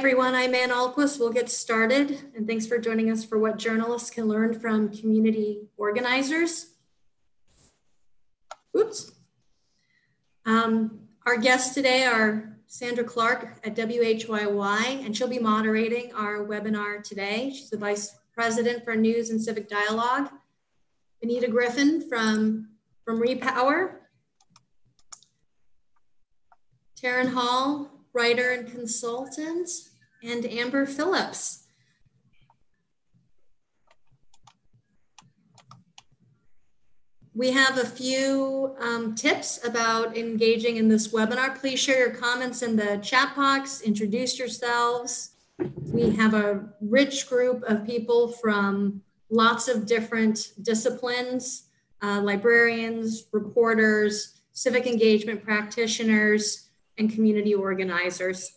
everyone, I'm Ann Alquist. We'll get started, and thanks for joining us for what journalists can learn from community organizers. Oops. Our guests today are Sandra Clark at WHYY, and she'll be moderating our webinar today. She's the Vice President for News and Civic Dialogue. Benita Griffin from Repower. Taryn Hall, writer and consultant, and Amber Phillips. We have a few tips about engaging in this webinar. Please share your comments in the chat box, introduce yourselves. We have a rich group of people from lots of different disciplines, librarians, reporters, civic engagement practitioners, and community organizers.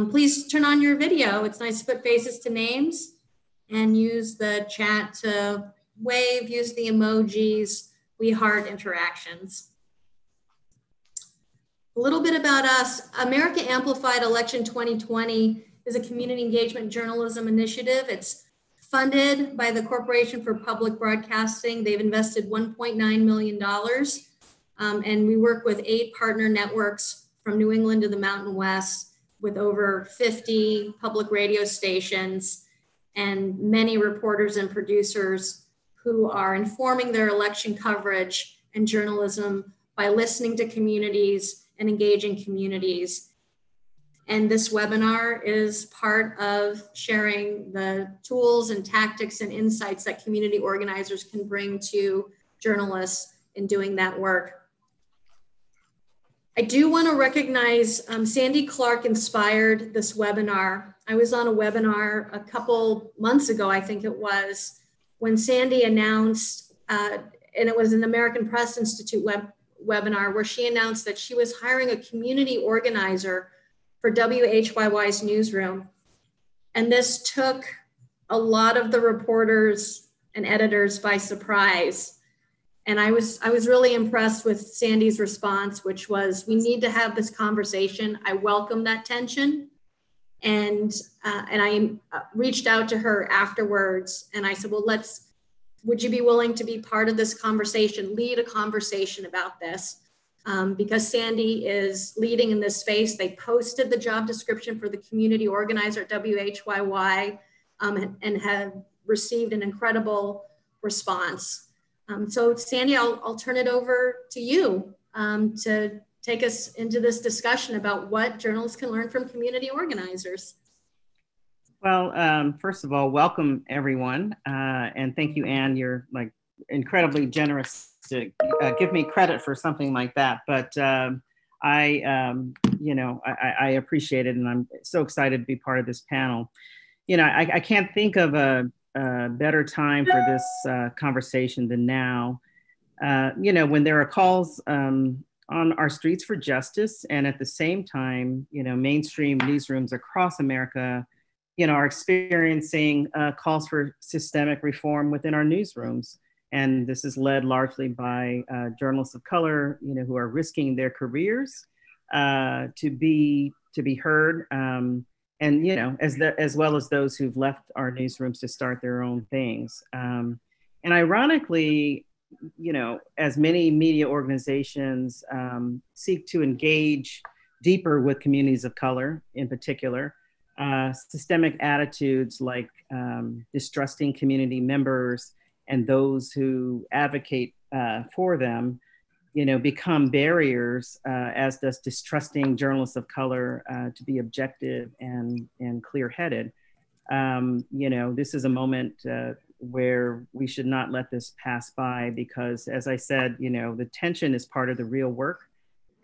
Please turn on your video. It's nice to put faces to names and use the chat to wave, use the emojis. We heart interactions. A little bit about us. America Amplified Election 2020 is a community engagement journalism initiative. It's funded by the Corporation for Public Broadcasting. They've invested $1.9 million. And we work with 8 partner networks from New England to the Mountain West with over 50 public radio stations and many reporters and producers who are informing their election coverage and journalism by listening to communities and engaging communities. And this webinar is part of sharing the tools and tactics and insights that community organizers can bring to journalists in doing that work. I do want to recognize Sandy Clark inspired this webinar. I was on a webinar a couple months ago, I think it was, when Sandy announced, and it was an American Press Institute webinar where she announced that she was hiring a community organizer for WHYY's newsroom. And this took a lot of the reporters and editors by surprise. And I was really impressed with Sandy's response, which was, we need to have this conversation. I welcome that tension. And I reached out to her afterwards and I said, well, would you be willing to be part of this conversation, lead a conversation about this? Because Sandy is leading in this space. They posted the job description for the community organizer at WHYY and have received an incredible response. So Sandy, I'll turn it over to you to take us into this discussion about what journalists can learn from community organizers. Well, first of all, welcome everyone. And thank you, Ann. You're like incredibly generous to give me credit for something like that. But I appreciate it and I'm so excited to be part of this panel. You know, I can't think of a better time for this conversation than now. You know, when there are calls on our streets for justice, and at the same time, you know, mainstream newsrooms across America, you know, are experiencing calls for systemic reform within our newsrooms. And this is led largely by journalists of color, you know, who are risking their careers to be heard. And, you know, as well as those who've left our newsrooms to start their own things. And ironically, you know, as many media organizations seek to engage deeper with communities of color in particular, systemic attitudes like distrusting community members and those who advocate for them, you know, become barriers, as does distrusting journalists of color to be objective and clear-headed. You know, this is a moment where we should not let this pass by because, as I said, you know, the tension is part of the real work.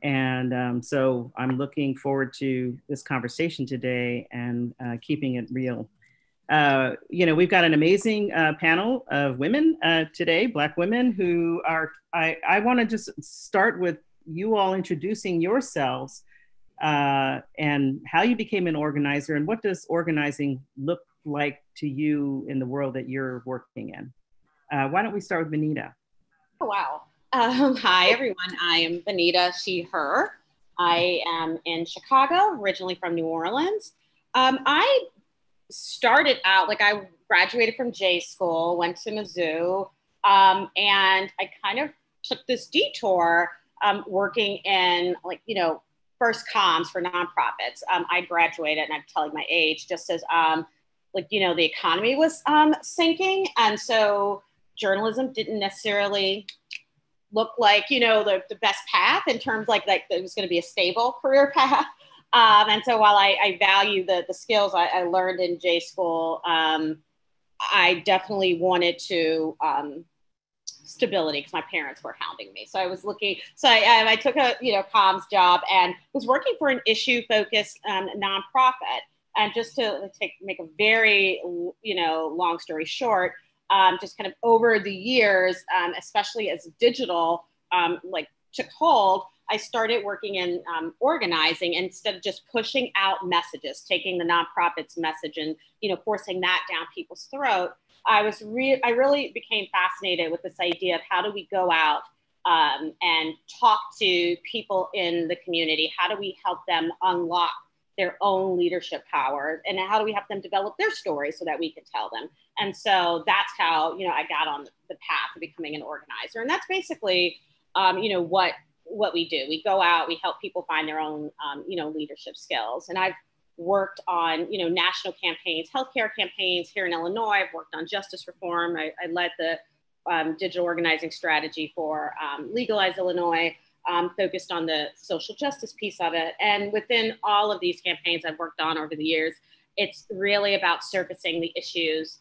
And so I'm looking forward to this conversation today and keeping it real. You know, we've got an amazing panel of women today, Black women who are, I want to just start with you all introducing yourselves and how you became an organizer and what does organizing look like to you in the world that you're working in. Why don't we start with Benita? Oh, wow. Hi, everyone. I am Benita, she, her. I am in Chicago, originally from New Orleans. I started out, like I graduated from J school, went to Mizzou, and I kind of took this detour working in first comms for nonprofits. I graduated, and I'm telling my age, just as the economy was sinking. And so journalism didn't necessarily look like, the best path in terms like it was going to be a stable career path. And so while I value the skills I learned in J school, I definitely wanted to stability because my parents were hounding me. So I was looking, so I took a, comms job and was working for an issue focused nonprofit. And just to make a very, long story short, just kind of over the years, especially as digital took hold, I started working in organizing instead of just pushing out messages, taking the nonprofit's message and forcing that down people's throat. I really became fascinated with this idea of how do we go out and talk to people in the community? How do we help them unlock their own leadership power, and how do we help them develop their stories so that we can tell them? And so that's how I got on the path of becoming an organizer, and that's basically what we do. We go out, we help people find their own leadership skills, and I've worked on national campaigns, healthcare campaigns here in Illinois. I've worked on justice reform. I led the digital organizing strategy for Legalize Illinois. Focused on the social justice piece of it. And within all of these campaigns I've worked on over the years, it's really about surfacing the issues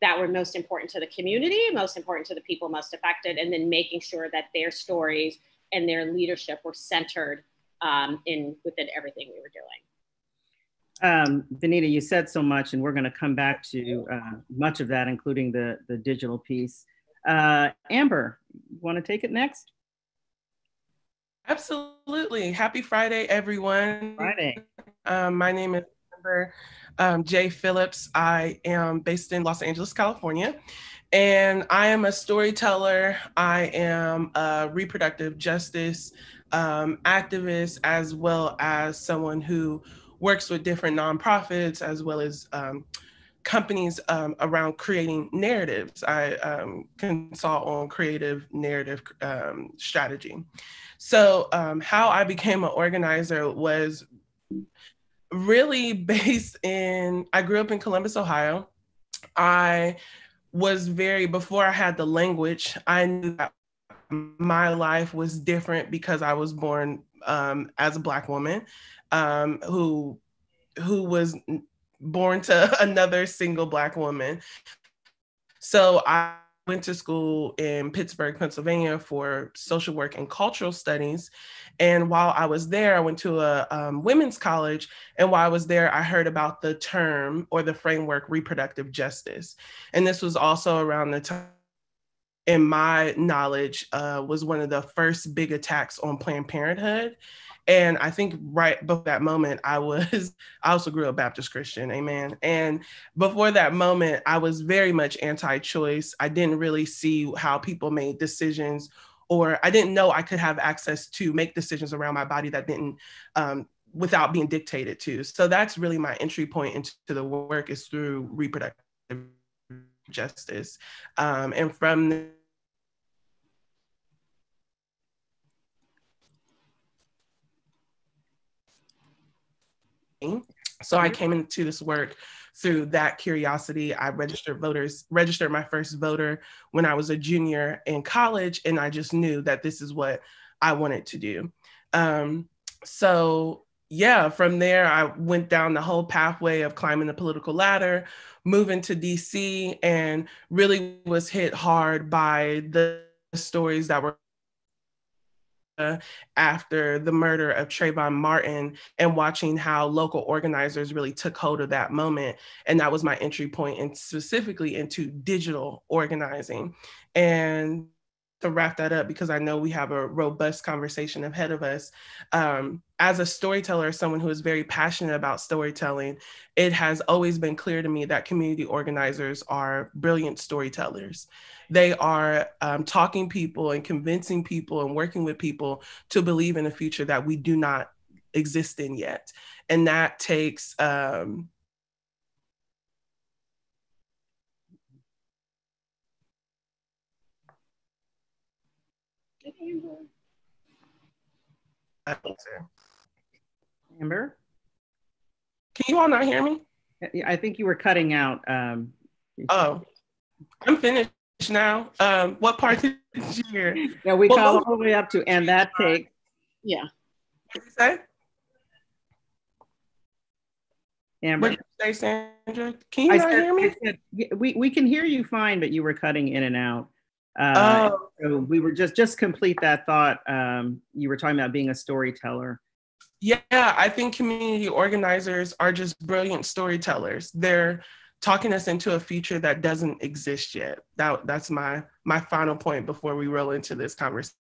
that were most important to the community, most important to the people most affected, and then making sure that their stories and their leadership were centered within everything we were doing. Benita, you said so much, and we're going to come back to much of that, including the digital piece. Amber, you want to take it next? Absolutely. Happy Friday, everyone. Friday. My name is Amber J. Phillips. I am based in Los Angeles, California, and I am a storyteller. I am a reproductive justice activist, as well as someone who works with different nonprofits, as well as companies around creating narratives. I consult on creative narrative strategy. So how I became an organizer was really based I grew up in Columbus, Ohio. Before I had the language, I knew that my life was different because I was born as a Black woman who was born to another single Black woman. So I went to school in Pittsburgh, Pennsylvania for social work and cultural studies. And while I was there, I went to a women's college. And while I was there, I heard about the term or the framework reproductive justice. And this was also around the time, in my knowledge, was one of the first big attacks on Planned Parenthood. And I think right before that moment, I also grew up Baptist Christian, amen. And before that moment, I was very much anti-choice. I didn't really see how people made decisions, or I didn't know I could have access to make decisions around my body that didn't, without being dictated to. So that's really my entry point into the work, is through reproductive justice. And from So I came into this work through that curiosity. I registered my first voter when I was a junior in college, and I just knew that this is what I wanted to do. So yeah, from there, I went down the whole pathway of climbing the political ladder, moving to DC, and really was hit hard by the stories that were after the murder of Trayvon Martin, and watching how local organizers really took hold of that moment. And that was my entry point, and specifically into digital organizing. And to wrap that up, because I know we have a robust conversation ahead of us, as a storyteller, someone who is very passionate about storytelling, it has always been clear to me that community organizers are brilliant storytellers. They are talking people and convincing people and working with people to believe in a future that we do not exist in yet. And that takes, Amber? Can you all not hear me? I think you were cutting out. Oh, I'm finished now. What part did you hear? Yeah, we call all the way up to, and that takes. Yeah. What did you say? Amber? What did you say, Sandra? Can you not hear me? We can hear you fine, but you were cutting in and out. So we were just complete that thought. You were talking about being a storyteller. Yeah, I think community organizers are just brilliant storytellers. They're talking us into a future that doesn't exist yet. That's my final point before we roll into this conversation.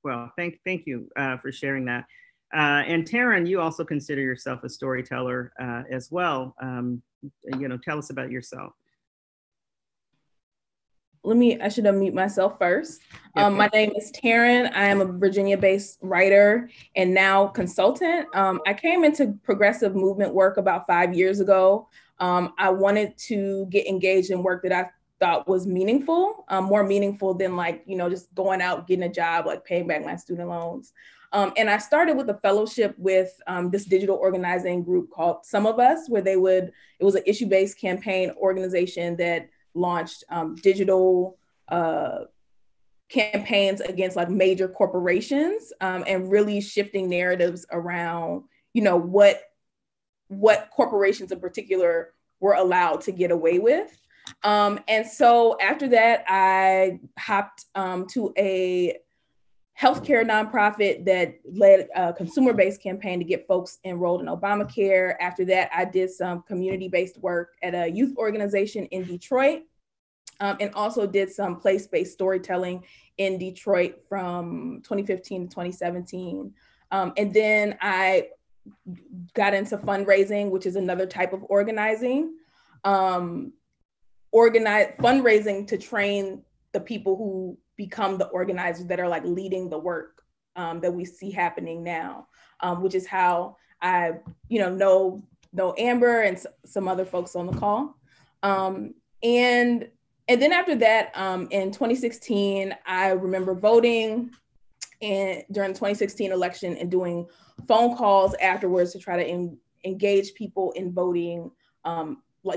Well, thank you for sharing that. And Taryn, you also consider yourself a storyteller as well. Tell us about yourself. I should unmute myself first. My name is Taryn. I am a Virginia-based writer and now consultant. I came into progressive movement work about 5 years ago. I wanted to get engaged in work that I thought was meaningful, more meaningful than just going out, getting a job, like paying back my student loans. And I started with a fellowship with this digital organizing group called Some of Us, where it was an issue-based campaign organization that launched digital campaigns against major corporations and really shifting narratives around, what corporations in particular were allowed to get away with. And so after that, I hopped to a healthcare nonprofit that led a consumer-based campaign to get folks enrolled in Obamacare. After that, I did some community-based work at a youth organization in Detroit, and also did some place-based storytelling in Detroit from 2015 to 2017. And then I got into fundraising, which is another type of organizing. Fundraising to train the people who become the organizers that are leading the work that we see happening now, which is how I, know Amber and some other folks on the call. And then after that, in 2016, I remember voting during the 2016 election and doing phone calls afterwards to try to engage people in voting,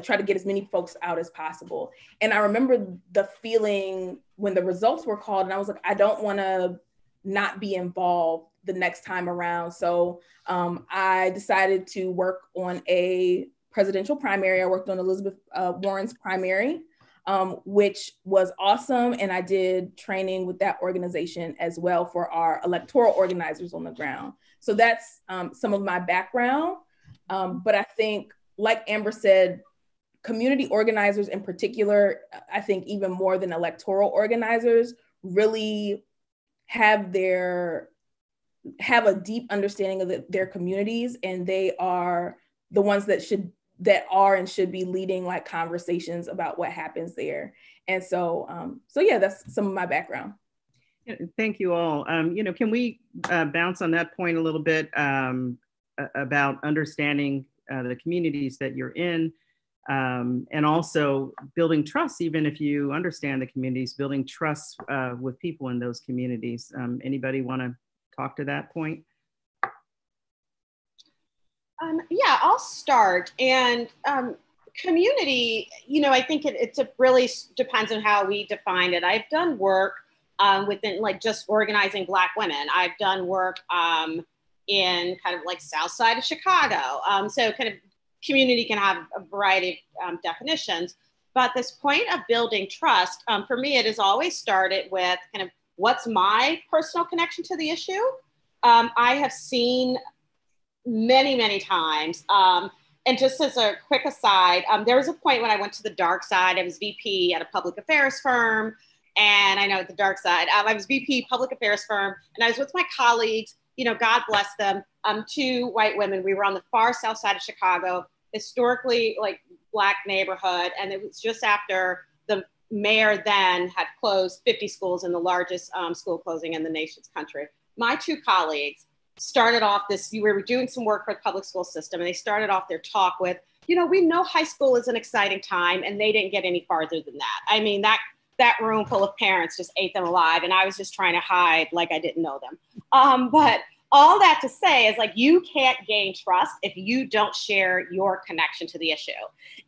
try to get as many folks out as possible. And I remember the feeling when the results were called, and I was like, I don't want to not be involved the next time around. So I decided to work on a presidential primary. I worked on Elizabeth Warren's primary, which was awesome. And I did training with that organization as well for our electoral organizers on the ground. So that's some of my background. But I think, like Amber said, community organizers in particular, I think even more than electoral organizers, really have a deep understanding of their communities, and they are the ones that are and should be leading conversations about what happens there. And so yeah, that's some of my background. Thank you all. Can we bounce on that point a little bit about understanding the communities that you're in, and also building trust, even if you understand the communities, building trust with people in those communities. Anybody want to talk to that point? Yeah, I'll start. And community, I think it really depends on how we define it. I've done work within just organizing Black women. I've done work in kind of South Side of Chicago. So kind of community can have a variety of definitions, but this point of building trust, for me, it has always started with kind of what's my personal connection to the issue. I have seen many, many times, and just as a quick aside, there was a point when I went to the dark side. I was VP at a public affairs firm, and I know the dark side, I was VP public affairs firm, and I was with my colleagues, God bless them, 2 white women. We were on the far south side of Chicago, historically Black neighborhood. And it was just after the mayor then had closed 50 schools in the largest school closing in the nation's country. My 2 colleagues started off we were doing some work for the public school system, and they started off their talk with, we know high school is an exciting time, and they didn't get any farther than that. I mean, that room full of parents just ate them alive, and I was just trying to hide like I didn't know them. But all that to say is, like, you can't gain trust if you don't share your connection to the issue.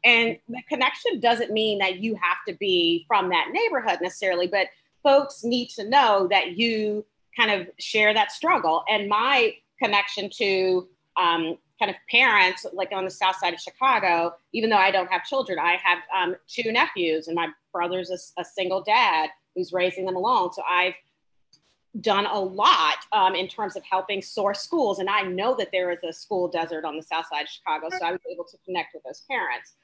And the connection doesn't mean that you have to be from that neighborhood necessarily, but folks need to know that you kind of share that struggle. And my connection to kind of parents, like on the south side of Chicago, even though I don't have children, I have 2 nephews, and my brother's a single dad who's raising them alone. So I've done a lot in terms of helping source schools. And I know that there is a school desert on the south side of Chicago. So I was able to connect with those parents.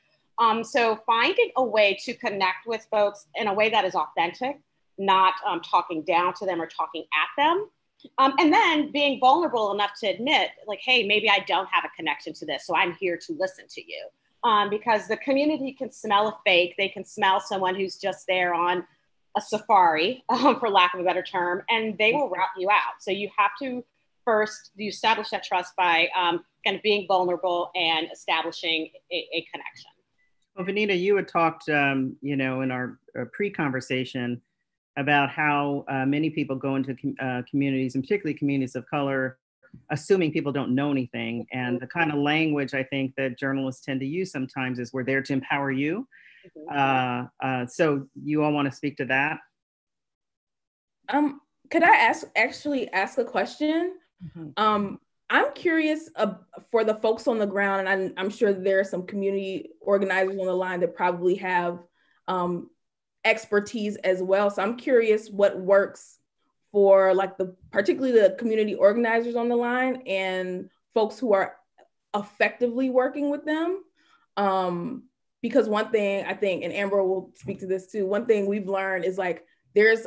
So finding a way to connect with folks in a way that is authentic, not talking down to them or talking at them. And then being vulnerable enough to admit, like, hey, maybe I don't have a connection to this, so I'm here to listen to you. Because the community can smell a fake. They can smell someone who's just there on a safari, for lack of a better term, and they will route you out. So you have to first, you establish that trust by kind of being vulnerable and establishing a connection. Well, Vanita, you had talked, in our pre-conversation about how many people go into communities, and particularly communities of color, assuming people don't know anything. And the kind of language I think that journalists tend to use sometimes is, we're there to empower you. So you all want to speak to that? Could I actually ask a question? Mm-hmm. I'm curious for the folks on the ground, and I'm sure there are some community organizers on the line that probably have expertise as well. So I'm curious what works for, like, particularly the community organizers on the line and folks who are effectively working with them. Because one thing I think, and Amber will speak to this too, one thing we've learned is, like, there's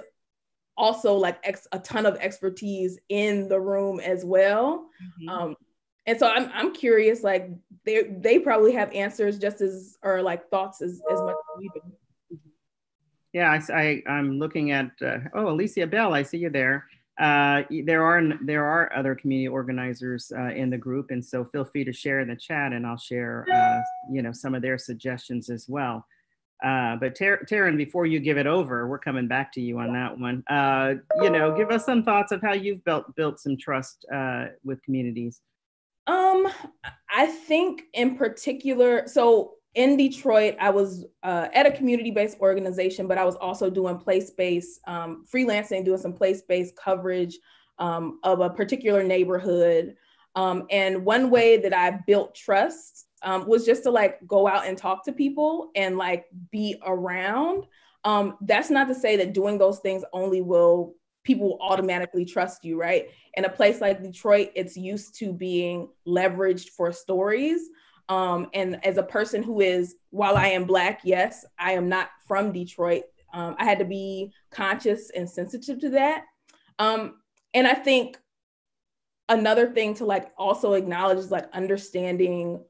also like a ton of expertise in the room as well. Mm-hmm. And so I'm curious, like, they probably have answers just as, or like thoughts as much as we do. Yeah, I'm looking at, Alicia Bell, I see you there. There are other community organizers in the group, and so feel free to share in the chat, and I'll share some of their suggestions as well. But Taryn, before you give it over, we're coming back to you on that one. Give us some thoughts of how you've built some trust with communities. I think in particular, so in Detroit, I was at a community-based organization, but I was also doing place-based freelancing, doing some place-based coverage of a particular neighborhood. And one way that I built trust was just to, like, go out and talk to people and, like, be around. That's not to say that doing those things people will automatically trust you, right? In a place like Detroit, it's used to being leveraged for stories. And as a person who is, while I am Black, yes, I am not from Detroit. I had to be conscious and sensitive to that. And I think another thing to, like, also acknowledge is, like, understanding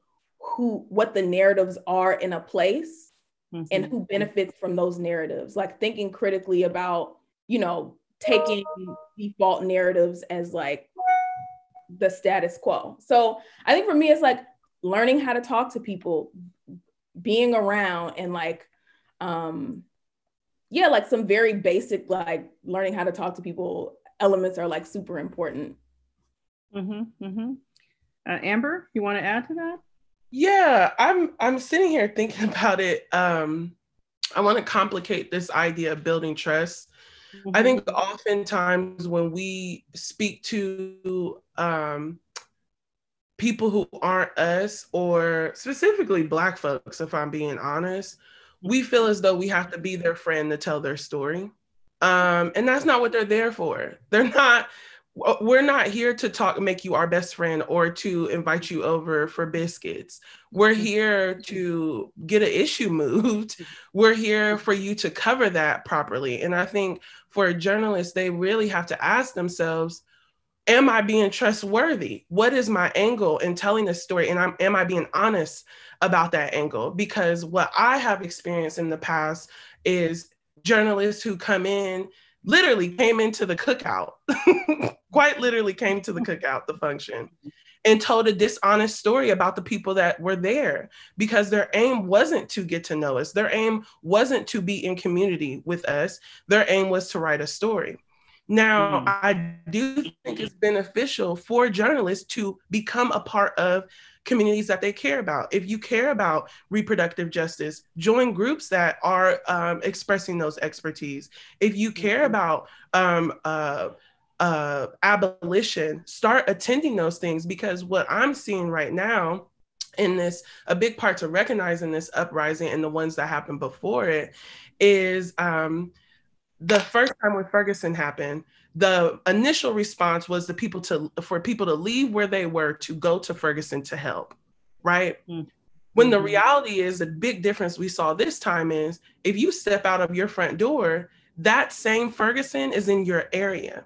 what the narratives are in a place, mm-hmm. and who benefits from those narratives, like thinking critically about, taking default narratives as, like, the status quo. So I think for me, it's like learning how to talk to people, being around, and like some very basic, like, learning how to talk to people elements are, like, super important. Mm-hmm, mm-hmm. Amber, you want to add to that? Yeah, I'm sitting here thinking about it. I want to complicate this idea of building trust. Mm-hmm. I think oftentimes when we speak to people who aren't us, or specifically Black folks, if I'm being honest, we feel as though we have to be their friend to tell their story. And that's not what they're there for. We're not here to make you our best friend or to invite you over for biscuits. We're here to get an issue moved. We're here for you to cover that properly. And I think for journalists, they really have to ask themselves, am I being trustworthy? What is my angle in telling this story? And am I being honest about that angle? Because what I have experienced in the past is journalists who come in, literally came into the cookout, quite literally came to the cookout, the function, and told a dishonest story about the people that were there, because their aim wasn't to get to know us. Their aim wasn't to be in community with us. Their aim was to write a story. Now, I do think it's beneficial for journalists to become a part of communities that they care about. If you care about reproductive justice, join groups that are expressing those expertise. If you care about abolition, start attending those things, because what I'm seeing right now in this, a big part to recognize in this uprising and the ones that happened before it, is the first time when Ferguson happened, the initial response was for people to leave where they were to go to Ferguson to help, right? Mm-hmm. When the reality is, the big difference we saw this time is, if you step out of your front door, that same Ferguson is in your area.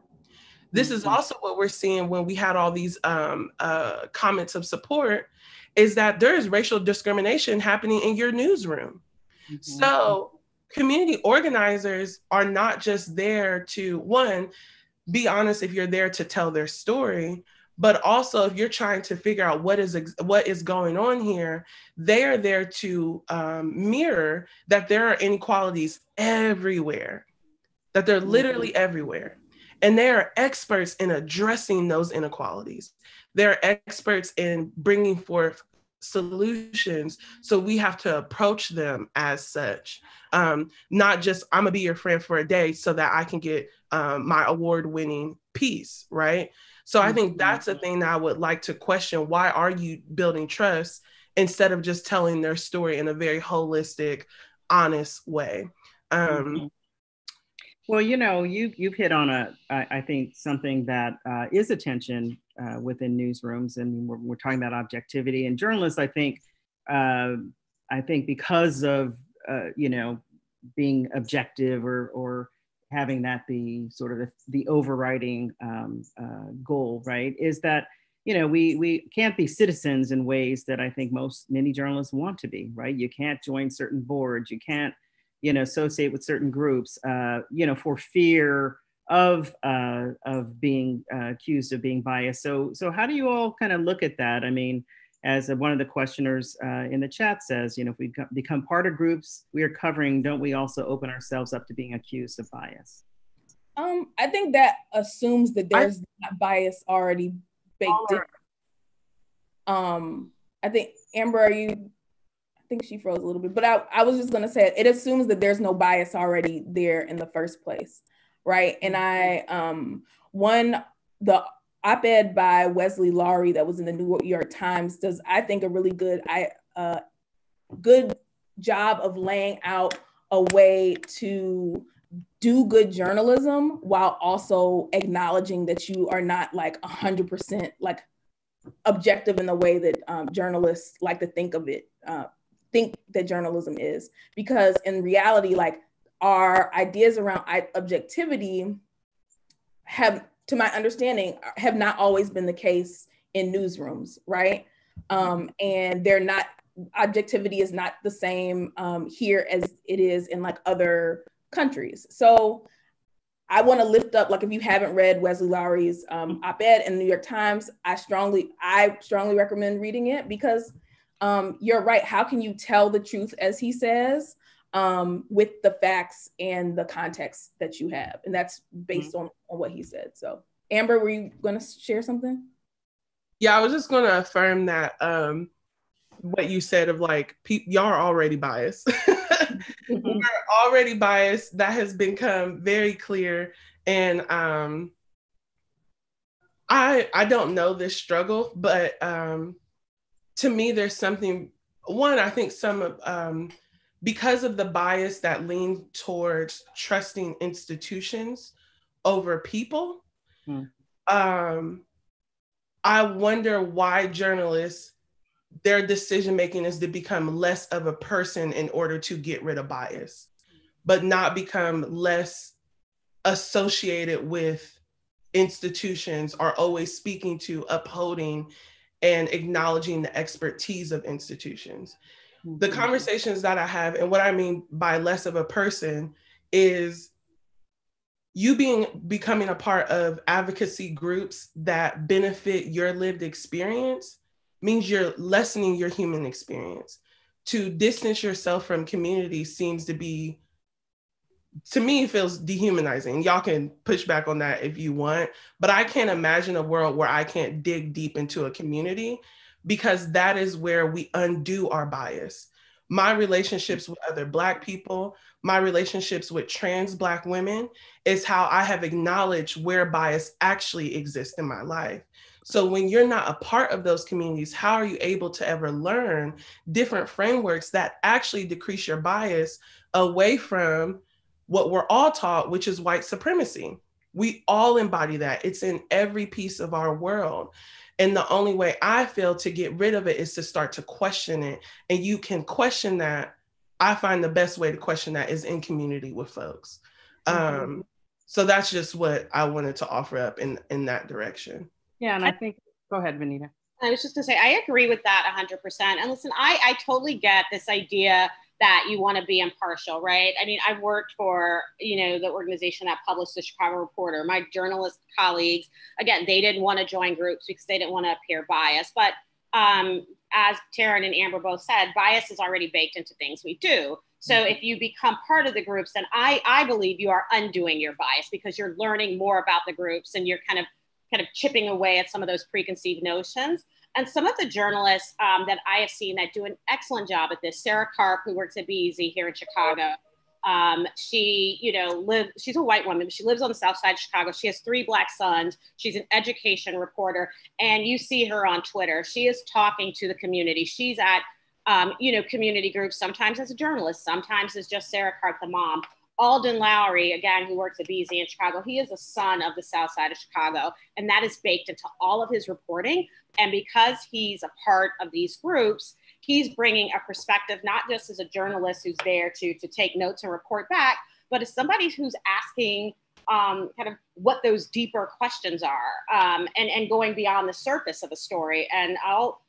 This is also what we're seeing when we had all these comments of support, is that there is racial discrimination happening in your newsroom. Mm-hmm. So community organizers are not just there to, one, be honest if you're there to tell their story, but also if you're trying to figure out what is going on here, they are there to mirror that there are inequalities everywhere, that they're literally everywhere. And they are experts in addressing those inequalities. They're experts in bringing forth solutions. So we have to approach them as such. Not just, I'm gonna be your friend for a day so that I can get my award-winning piece, right? So I think that's a thing that I would like to question. Why are you building trust instead of just telling their story in a very holistic, honest way? Well, you know, you've hit on I think something that is a tension within newsrooms, and we're talking about objectivity and journalists. I think because of you know, being objective or having that be sort of the overriding goal, right? Is that, you know, we can't be citizens in ways that I think many journalists want to be, right? You can't join certain boards, you can't, you know, associate with certain groups, you know, for fear of being accused of being biased. So how do you all kind of look at that? I mean, as one of the questioners in the chat says, you know, if we become part of groups we are covering, don't we also open ourselves up to being accused of bias? I think that assumes that there's not bias already baked in. I think, Amber, I think she froze a little bit, but I was just gonna say, it assumes that there's no bias already there in the first place, right? And the op-ed by Wesley Lowery that was in the New York Times does, I think, a really good job of laying out a way to do good journalism while also acknowledging that you are not like 100% like objective in the way that journalists like to think that journalism is. Because in reality, like, our ideas around objectivity have, to my understanding, have not always been the case in newsrooms, right? And objectivity is not the same here as it is in like other countries. So I want to lift up, like, if you haven't read Wesley Lowery's op-ed in the New York Times, I strongly recommend reading it, because you're right. How can you tell the truth, as he says, with the facts and the context that you have? And that's based on what he said. So Amber, were you going to share something? Yeah, I was just going to affirm that what you said of like, y'all are already biased. We're already biased. That has become very clear. And I don't know this struggle, but to me, there's something, I think because of the bias that leans towards trusting institutions over people, I wonder why journalists, their decision-making is to become less of a person in order to get rid of bias, but not become less associated with institutions, or always speaking to, upholding, and acknowledging the expertise of institutions. The conversations that I have, and what I mean by less of a person, is becoming a part of advocacy groups that benefit your lived experience means you're lessening your human experience. To distance yourself from community seems to be, to me, it feels dehumanizing. Y'all can push back on that if you want, but I can't imagine a world where I can't dig deep into a community, because that is where we undo our bias. My relationships with other Black people, my relationships with trans Black women is how I have acknowledged where bias actually exists in my life. So when you're not a part of those communities, how are you able to ever learn different frameworks that actually decrease your bias away from what we're all taught, which is white supremacy? We all embody that. It's in every piece of our world. And the only way I feel to get rid of it is to start to question it. And you can question that. I find the best way to question that is in community with folks. So that's just what I wanted to offer up in that direction. Yeah, and I think, go ahead, Vanita. I was just gonna say, I agree with that 100%. And listen, I totally get this idea that you want to be impartial, right? I mean, I've worked for, the organization that published the Chicago Reporter. My journalist colleagues, again, they didn't want to join groups because they didn't want to appear biased. But as Taryn and Amber both said, bias is already baked into things we do. So if you become part of the groups, then I believe you are undoing your bias, because you're learning more about the groups and you're kind of chipping away at some of those preconceived notions. And some of the journalists that I have seen that do an excellent job at this, Sarah Karp, who works at BEZ here in Chicago, she, she's a white woman, but she lives on the south side of Chicago. She has 3 Black sons. She's an education reporter, and you see her on Twitter. She is talking to the community. She's at, community groups, sometimes as a journalist, sometimes as just Sarah Karp, the mom. Alden Lowry, again, who works at BEZ in Chicago, he is a son of the South Side of Chicago, and that is baked into all of his reporting. And because he's a part of these groups, he's bringing a perspective, not just as a journalist who's there to take notes and report back, but as somebody who's asking kind of what those deeper questions are, and going beyond the surface of a story. And I'll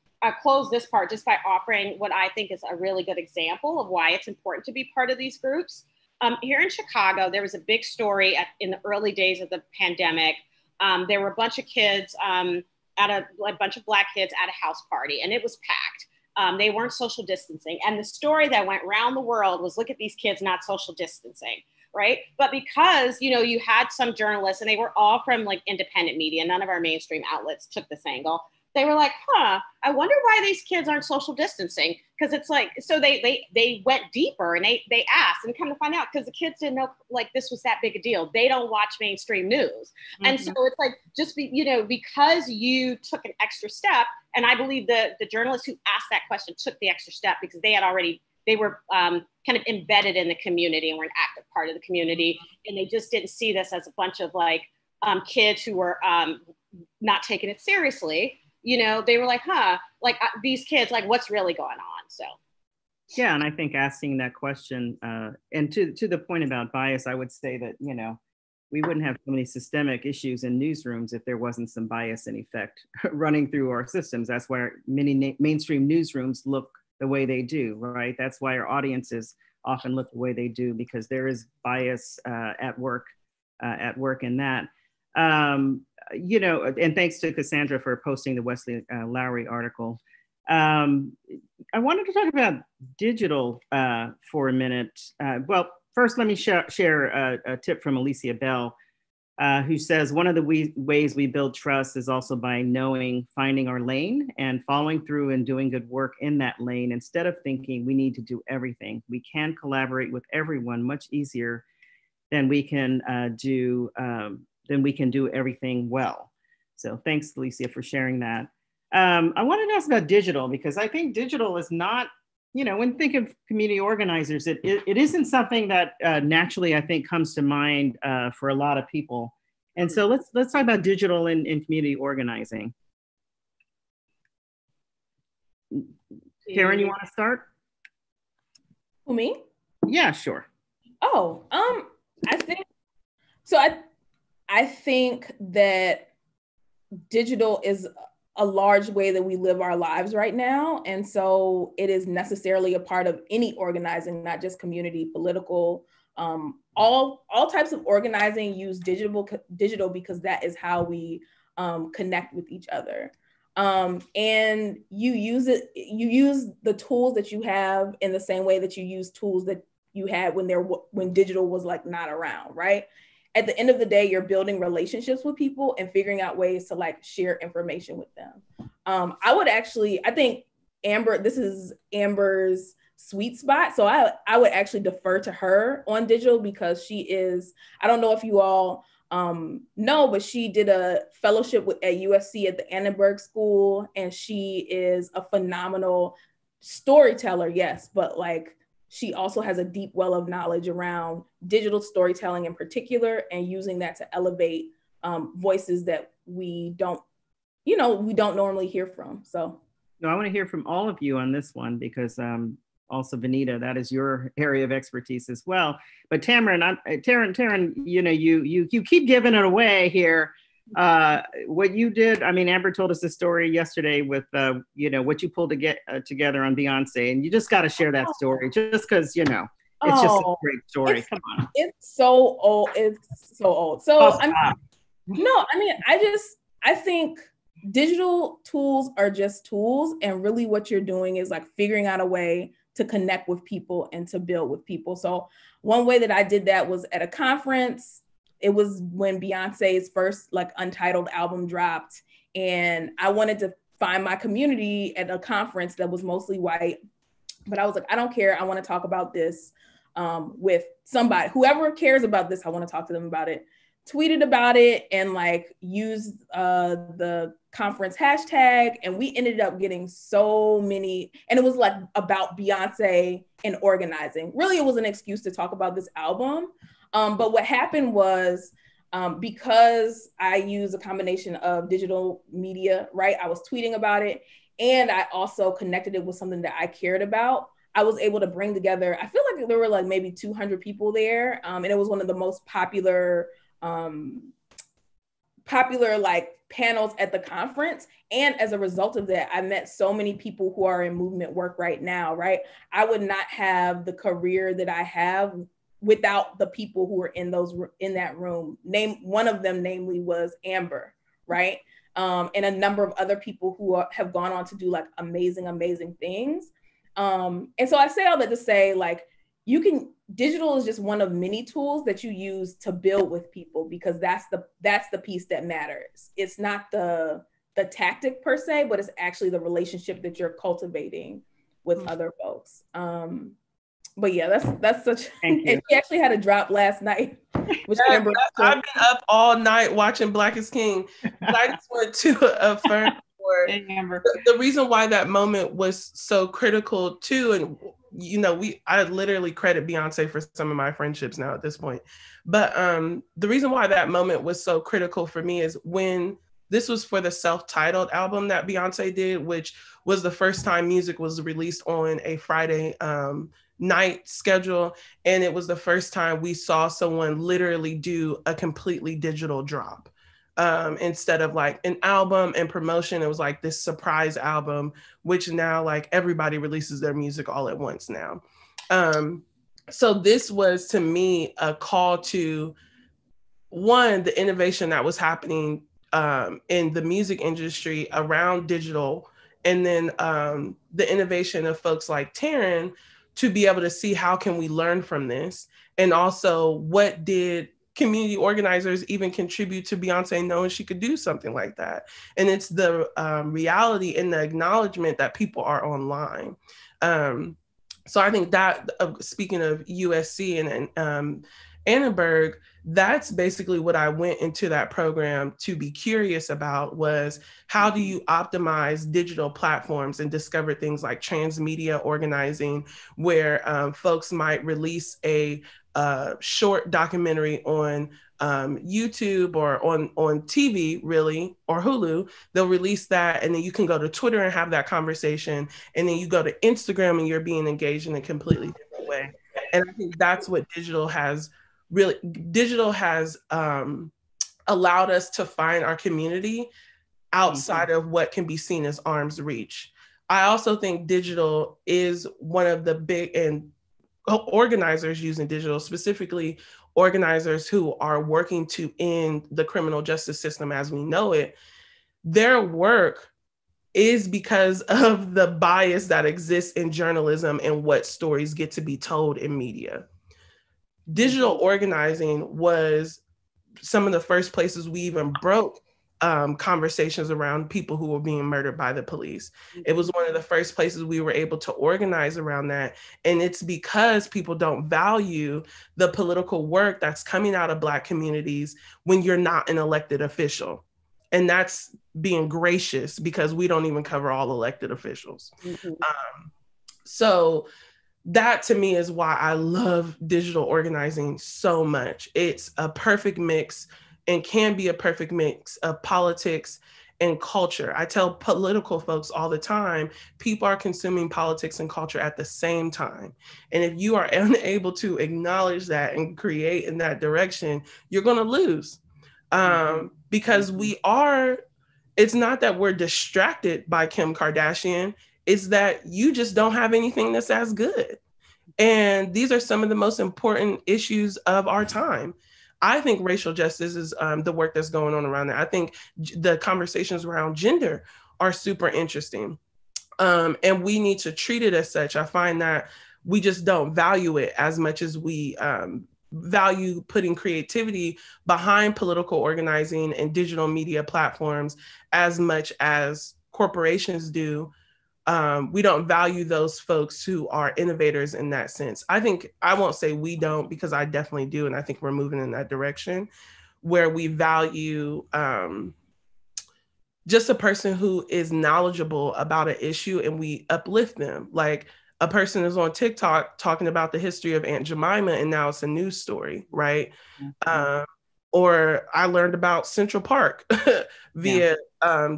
close this part just by offering what I think is a really good example of why it's important to be part of these groups. Here in Chicago, there was a big story in the early days of the pandemic. There were a bunch of kids, a bunch of Black kids at a house party, and it was packed. They weren't social distancing. And the story that went around the world was, look at these kids not social distancing, right? But because, you had some journalists, and they were all from like independent media, none of our mainstream outlets took this angle. They were like, I wonder why these kids aren't social distancing. Because it's like, so they went deeper and they asked, and come to find out, because the kids didn't know like this was that big a deal. They don't watch mainstream news. Mm-hmm. And so it's like, just because you took an extra step, and I believe the journalists who asked that question took the extra step because they were kind of embedded in the community and were an active part of the community. And they just didn't see this as a bunch of kids who were not taking it seriously. They were like, these kids, what's really going on? So. Yeah, and I think asking that question, and to the point about bias, I would say that, we wouldn't have so many systemic issues in newsrooms if there wasn't some bias in effect running through our systems. That's why many mainstream newsrooms look the way they do, right? That's why our audiences often look the way they do, because there is bias at work in that. And thanks to Cassandra for posting the Wesley Lowery article. I wanted to talk about digital for a minute. Well, first, let me share a tip from Alicia Bell, who says, one of the ways we build trust is also by finding our lane and following through and doing good work in that lane. Instead of thinking we need to do everything, we can collaborate with everyone much easier than we can do everything well. So thanks, Alicia, for sharing that. I wanted to ask about digital, because I think digital is not, when you think of community organizers, it isn't something that naturally, I think, comes to mind for a lot of people. And so let's talk about digital in community organizing. Karen, you want to start? Who, me? Yeah, sure. Oh, I think that digital is a large way that we live our lives right now. And so it is necessarily a part of any organizing, not just community, political, all types of organizing use digital because that is how we connect with each other. And you use the tools that you have in the same way that you use tools that you had when digital was like not around, right? At the end of the day, you're building relationships with people and figuring out ways to like share information with them. I think this is Amber's sweet spot. So I would actually defer to her on digital because I don't know if you all know, but she did a fellowship at USC at the Annenberg School, and she is a phenomenal storyteller, yes, but like she also has a deep well of knowledge around digital storytelling in particular, and using that to elevate voices that we don't normally hear from. So no, I want to hear from all of you on this one because also Vanita, that is your area of expertise as well. But Taryn, you keep giving it away here. What you did, I mean, Amber told us the story yesterday with what you pulled to get together on Beyonce, and you just got to share that story just because it's just a great story. Come on, it's so old. It's so old. So I think digital tools are just tools, and really what you're doing is like figuring out a way to connect with people and to build with people. So one way that I did that was at a conference. It was when Beyonce's first like Untitled album dropped, and I wanted to find my community at a conference that was mostly white. But I was like, I don't care. I want to talk about this with somebody. Whoever cares about this, I want to talk to them about it. Tweeted about it and like used the conference hashtag, and we ended up getting so many, and it was like about Beyonce and organizing. Really, it was an excuse to talk about this album. But what happened was because I use a combination of digital media, right? I was tweeting about it, and I also connected it with something that I cared about. I was able to bring together, I feel like there were like maybe 200 people there. And it was one of the most popular like panels at the conference. And as a result of that, I met so many people who are in movement work right now, right? I would not have the career that I have without the people who were in that room. One of them namely was Amber, right? And a number of other people who have gone on to do like amazing, amazing things. And so I say all that to say, like, digital is just one of many tools that you use to build with people, because that's the piece that matters. It's not the tactic per se, but it's actually the relationship that you're cultivating with other folks. But yeah, that's such. And she actually had a drop last night. I've been up all night watching Black is King. But I just want to affirm the reason why that moment was so critical too, and I literally credit Beyonce for some of my friendships now at this point. But the reason why that moment was so critical for me is when this was for the self-titled album that Beyonce did, which was the first time music was released on a Friday night schedule. And it was the first time we saw someone literally do a completely digital drop. Instead of like an album and promotion, it was like this surprise album, which now like everybody releases their music all at once now. So this was to me a call to, one, the innovation that was happening in the music industry around digital, and then the innovation of folks like Taryn to be able to see how can we learn from this, and also what did community organizers even contribute to Beyonce knowing she could do something like that. And it's the reality and the acknowledgement that people are online. So I think that, speaking of USC and Annenberg, that's basically what I went into that program to be curious about, was how do you optimize digital platforms and discover things like transmedia organizing, where folks might release a short documentary on YouTube or on TV, really, or Hulu. They'll release that, and then you can go to Twitter and have that conversation, and then you go to Instagram and you're being engaged in a completely different way. And I think that's what digital has allowed us to find our community outside of what can be seen as arm's reach. I also think digital is one of the big, and organizers using digital, specifically organizers who are working to end the criminal justice system as we know it, their work is because of the bias that exists in journalism and what stories get to be told in media. Digital organizing was some of the first places we even broke conversations around people who were being murdered by the police. It was one of the first places we were able to organize around that. And it's because people don't value the political work that's coming out of Black communities when you're not an elected official. And that's being gracious, because we don't even cover all elected officials. So that to me is why I love digital organizing so much. It's a perfect mix, and can be a perfect mix of politics and culture. I tell political folks all the time, people are consuming politics and culture at the same time. And if you are unable to acknowledge that and create in that direction, you're going to lose. Because it's not that we're distracted by Kim Kardashian, it's that you just don't have anything that's as good. And these are some of the most important issues of our time. I think racial justice is the work that's going on around that. I think the conversations around gender are super interesting. And we need to treat it as such. I find that we just don't value it as much as we value putting creativity behind political organizing and digital media platforms as much as corporations do. We don't value those folks who are innovators in that sense. I won't say we don't, because I definitely do. And I think we're moving in that direction where we value just a person who is knowledgeable about an issue and we uplift them. Like a person is on TikTok talking about the history of Aunt Jemima and now it's a news story, right? Or I learned about Central Park via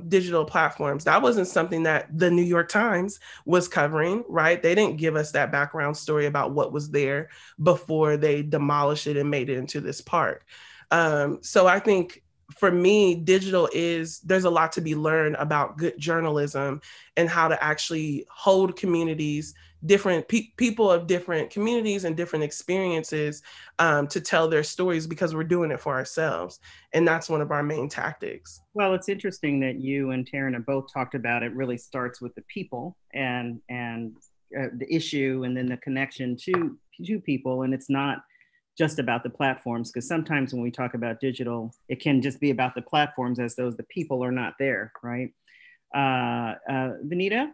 digital platforms. That wasn't something that the New York Times was covering, right? They didn't give us that background story about what was there before they demolished it and made it into this park. So I think for me, there's a lot to be learned about good journalism and how to actually hold communities, different people of different communities and different experiences to tell their stories, because we're doing it for ourselves. And that's one of our main tactics. Well, it's interesting that you and Taryn have both talked about it really starts with the people and the issue, and then the connection to people. And it's not just about the platforms, because sometimes when we talk about digital, it can just be about the platforms as though the people are not there, right? Vanita?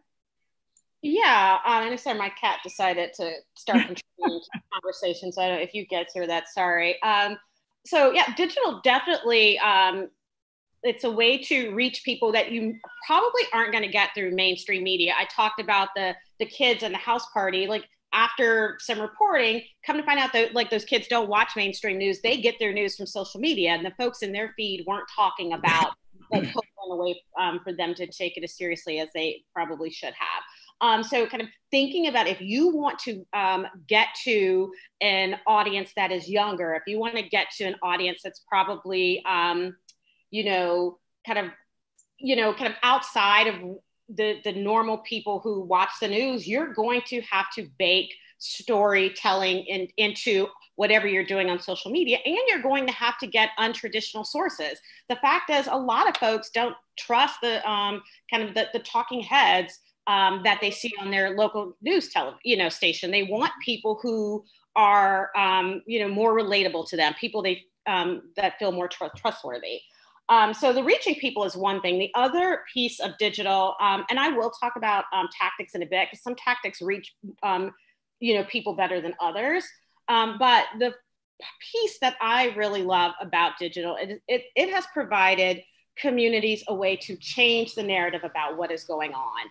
Yeah, I understand my cat decided to start contributing to the conversation, so I don't know if you get through that, sorry. So yeah, digital definitely, it's a way to reach people that you probably aren't going to get through mainstream media. I talked about the kids and the house party. Like after some reporting, come to find out that like those kids don't watch mainstream news. They get their news from social media, and the folks in their feed weren't talking about like pulling away for them to take it as seriously as they probably should have. So kind of thinking about if you want to get to an audience that is younger, if you want to get to an audience that's probably, kind of outside of the normal people who watch the news, you're going to have to bake storytelling into whatever you're doing on social media, and you're going to have to get untraditional sources. The fact is, a lot of folks don't trust the the talking heads that they see on their local news station. They want people who are more relatable to them, people that feel more trustworthy. So the reaching people is one thing. The other piece of digital, and I will talk about tactics in a bit, because some tactics reach people better than others. But the piece that I really love about digital, it has provided communities a way to change the narrative about what is going on.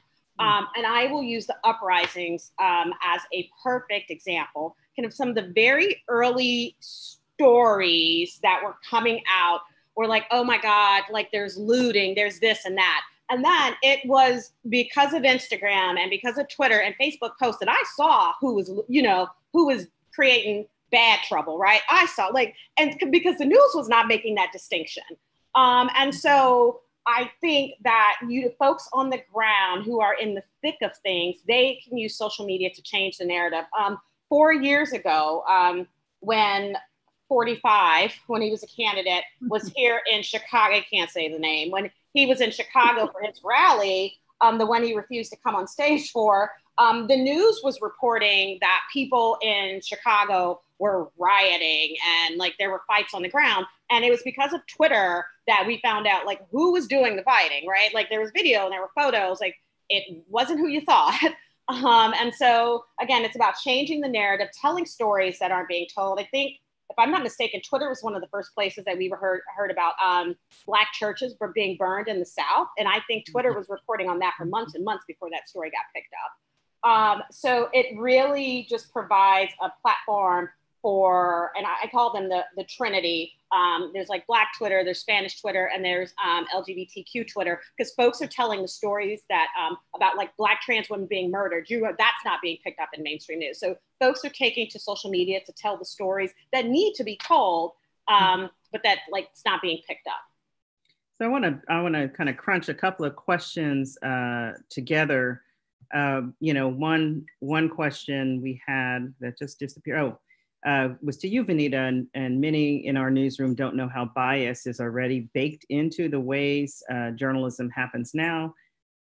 And I will use the uprisings as a perfect example. Kind of some of the very early stories that were coming out were like, oh my God, like there's looting, there's this and that. And then it was because of Instagram and because of Twitter and Facebook posts that I saw who was creating bad trouble, right? I saw and because the news was not making that distinction. And so I think that folks on the ground who are in the thick of things, they can use social media to change the narrative. 4 years ago, when 45, when he was a candidate, was here in Chicago. I can't say the name. When he was in Chicago for his rally, the one he refused to come on stage for, the news was reporting that people in Chicago were rioting and like there were fights on the ground. And it was because of Twitter that we found out like who was doing the fighting, right? Like there was video and there were photos, like it wasn't who you thought. And so again, it's about changing the narrative, telling stories that aren't being told. I think, if I'm not mistaken, Twitter was one of the first places that we heard about Black churches were being burned in the South. And I think Twitter was reporting on that for months and months before that story got picked up. So it really just provides a platform for, and I call them the Trinity. There's like Black Twitter, there's Spanish Twitter, and there's LGBTQ Twitter, because folks are telling the stories that about like Black trans women being murdered. That's not being picked up in mainstream news. So folks are taking to social media to tell the stories that need to be told, but that like it's not being picked up. So I want to kind of crunch a couple of questions together. One question we had that just disappeared. Was to you, Vanita, and many in our newsroom don't know how bias is already baked into the ways journalism happens now.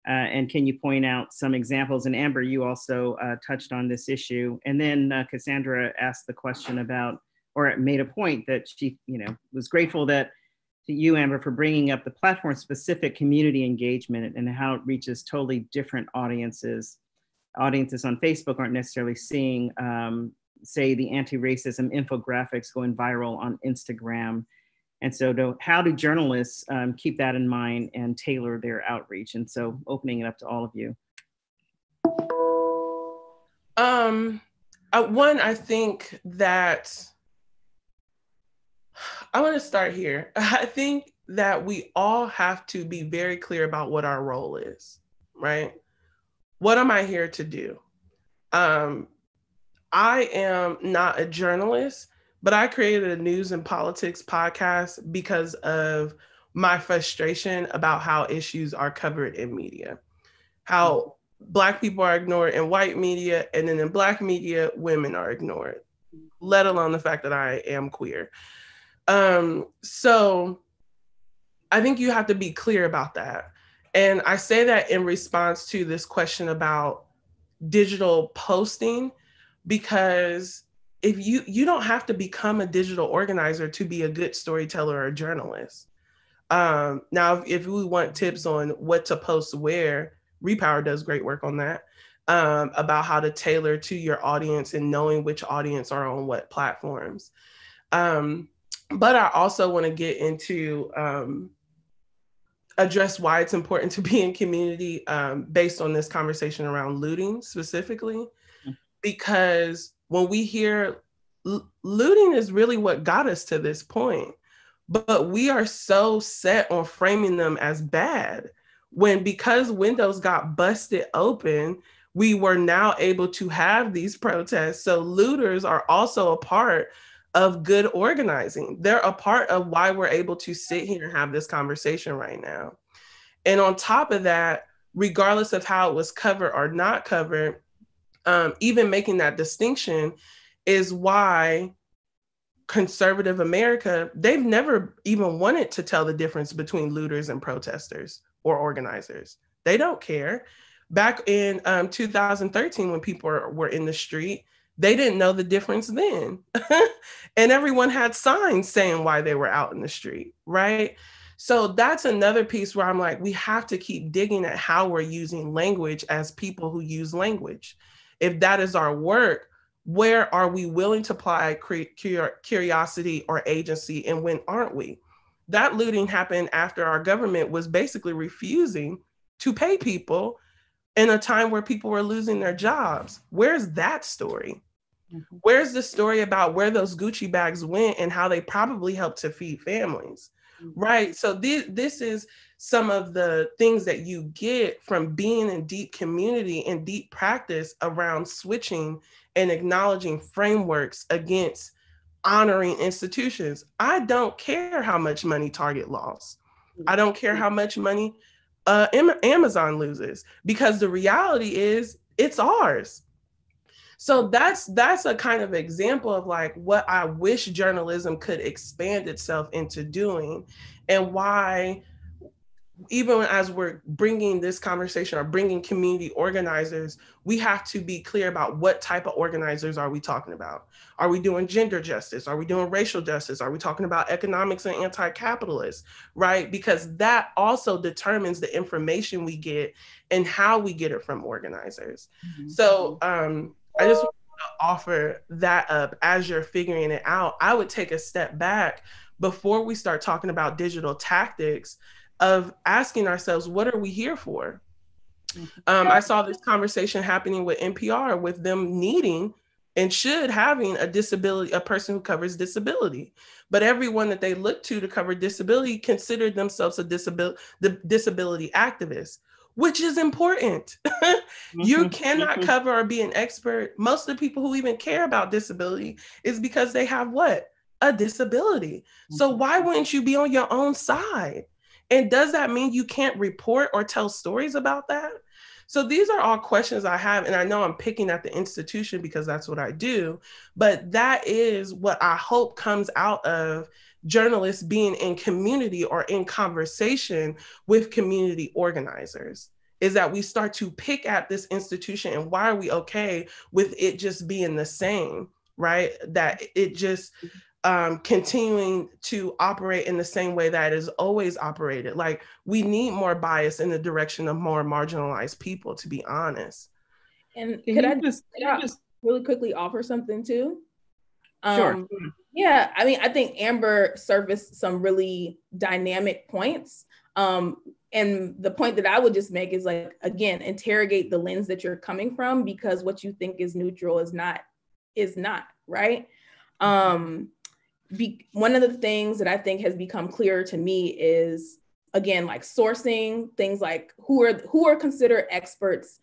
And can you point out some examples? And Amber, you also touched on this issue. And then Cassandra asked the question about, or made a point that she, was grateful that to you, Amber, for bringing up the platform-specific community engagement and how it reaches totally different audiences. Audiences on Facebook aren't necessarily seeing say the anti-racism infographics going viral on Instagram. And so how do journalists keep that in mind and tailor their outreach? And so opening it up to all of you. One, I think that, I want to start here. I think that we all have to be very clear about what our role is, right? What am I here to do? I am not a journalist, but I created a news and politics podcast because of my frustration about how issues are covered in media, how Black people are ignored in white media, and then in Black media, women are ignored, let alone the fact that I am queer. So I think you have to be clear about that. And I say that in response to this question about digital posting, because if you don't have to become a digital organizer to be a good storyteller or a journalist. Now, if we want tips on what to post where, Repower does great work on that, about how to tailor to your audience and knowing which audience are on what platforms. But I also want to get into address why it's important to be in community based on this conversation around looting specifically. Because when we hear looting is really what got us to this point, but we are so set on framing them as bad when, because windows got busted open, we were now able to have these protests. So looters are also a part of good organizing. They're a part of why we're able to sit here and have this conversation right now. And on top of that, regardless of how it was covered or not covered, even making that distinction is why conservative America, they've never even wanted to tell the difference between looters and protesters or organizers. They don't care. Back in 2013, when people were in the street, they didn't know the difference then. And everyone had signs saying why they were out in the street, right? So that's another piece where I'm like, we have to keep digging at how we're using language as people who use language. If that is our work, where are we willing to apply curiosity or agency, and when aren't we? That looting happened after our government was basically refusing to pay people in a time where people were losing their jobs. Where's that story? Mm-hmm. Where's the story about where those Gucci bags went and how they probably helped to feed families? Mm-hmm. Right? So this is some of the things that you get from being in deep community and deep practice around switching and acknowledging frameworks against honoring institutions. I don't care how much money Target lost. I don't care how much money Amazon loses, because the reality is it's ours. So that's a kind of example of like what I wish journalism could expand itself into doing, and why even as we're bringing this conversation or bringing community organizers, we have to be clear about what type of organizers are we talking about. Are we doing gender justice? Are we doing racial justice? Are we talking about economics and anti-capitalist, right? Because that also determines the information we get and how we get it from organizers. Mm-hmm. So I just want to offer that up as you're figuring it out. I would take a step back before we start talking about digital tactics of asking ourselves, what are we here for? I saw this conversation happening with NPR with them needing and should having a person who covers disability. But everyone that they looked to cover disability considered themselves a disability activist, which is important. You cannot cover or be an expert. Most of the people who even care about disability is because they have what? A disability. So why wouldn't you be on your own side? And does that mean you can't report or tell stories about that? So these are all questions I have, and I know I'm picking at the institution because that's what I do, but that is what I hope comes out of journalists being in community or in conversation with community organizers, is that we start to pick at this institution and why are we okay with it just being the same, right? That it just continuing to operate in the same way that it has always operated. Like, we need more bias in the direction of more marginalized people, to be honest. And could I just really quickly offer something too? Sure. Yeah, I mean, I think Amber surfaced some really dynamic points. And the point that I would just make is, like, again, interrogate the lens that you're coming from, because what you think is neutral is not, right? One of the things that I think has become clearer to me is, again, like sourcing things like who are considered experts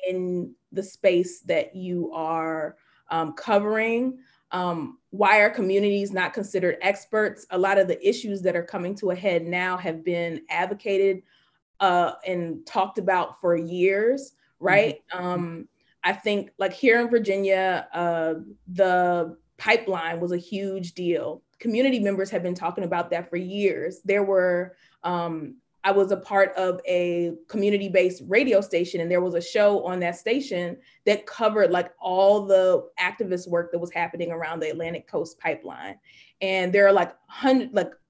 in the space that you are covering. Why are communities not considered experts? A lot of the issues that are coming to a head now have been advocated and talked about for years, right? I think, like, here in Virginia, the pipeline was a huge deal. Community members have been talking about that for years. There were, I was a part of a community-based radio station, and there was a show on that station that covered like all the activist work that was happening around the Atlantic Coast Pipeline. And there are like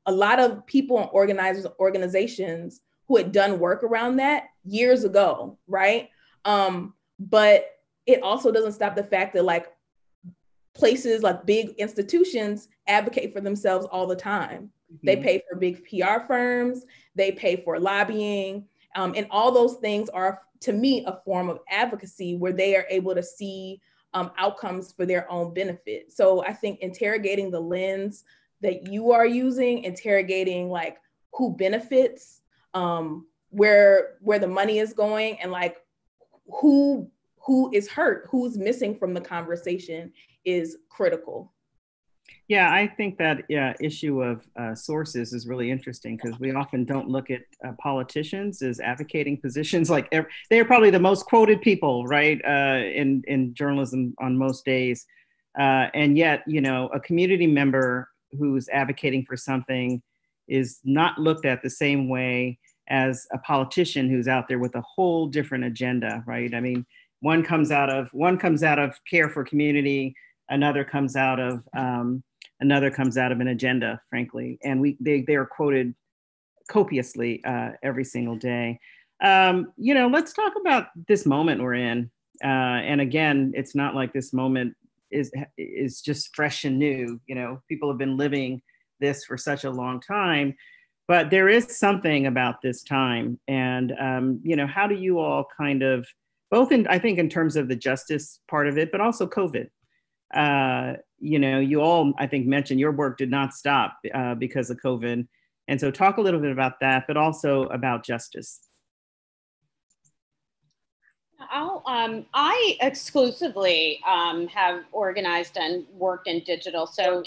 a lot of people and organizations who had done work around that years ago, right? But it also doesn't stop the fact that, like, places like big institutions advocate for themselves all the time. They pay for big PR firms, they pay for lobbying, and all those things are, to me, a form of advocacy where they are able to see outcomes for their own benefit. So I think interrogating the lens that you are using, interrogating like who benefits, where the money is going, and like who is hurt, who's missing from the conversation is critical. Yeah, I think that issue of sources is really interesting, because we often don't look at politicians as advocating positions. Like, they're probably the most quoted people, right, in journalism on most days. And yet, you know, a community member who's advocating for something is not looked at the same way as a politician who's out there with a whole different agenda, right? I mean, one comes out of care for community, another comes out of an agenda, frankly, and they are quoted copiously every single day. You know, let's talk about this moment we're in. And again, it's not like this moment is just fresh and new. You know, people have been living this for such a long time, but there is something about this time. And you know, how do you all kind of, both I think in terms of the justice part of it, but also COVID. You know, you all, I think, mentioned your work did not stop because of COVID. And so talk a little bit about that, but also about justice. I exclusively have organized and worked in digital. So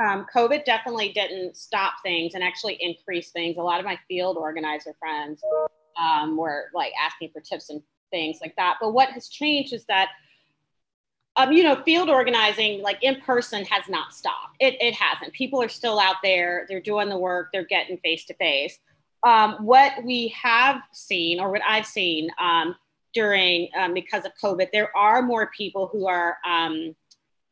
COVID definitely didn't stop things and actually increased things. A lot of my field organizer friends were like asking for tips and things like that. But what has changed is that Field organizing, like in person, has not stopped. It hasn't. People are still out there. They're doing the work. They're getting face to face. What we have seen, or what I've seen during, because of COVID, there are more people who are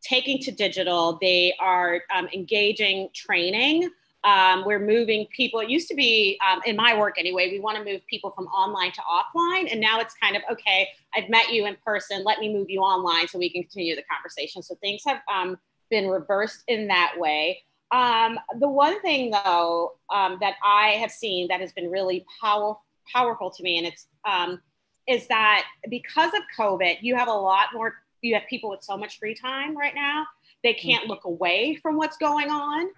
taking to digital. They are engaging training. We're moving people. It used to be, in my work anyway, we want to move people from online to offline. And now it's kind of, okay, I've met you in person. Let me move you online so we can continue the conversation. So things have been reversed in that way. The one thing, though, that I have seen that has been really powerful to me, and it's is that because of COVID, you have people with so much free time right now. They can't look away from what's going on.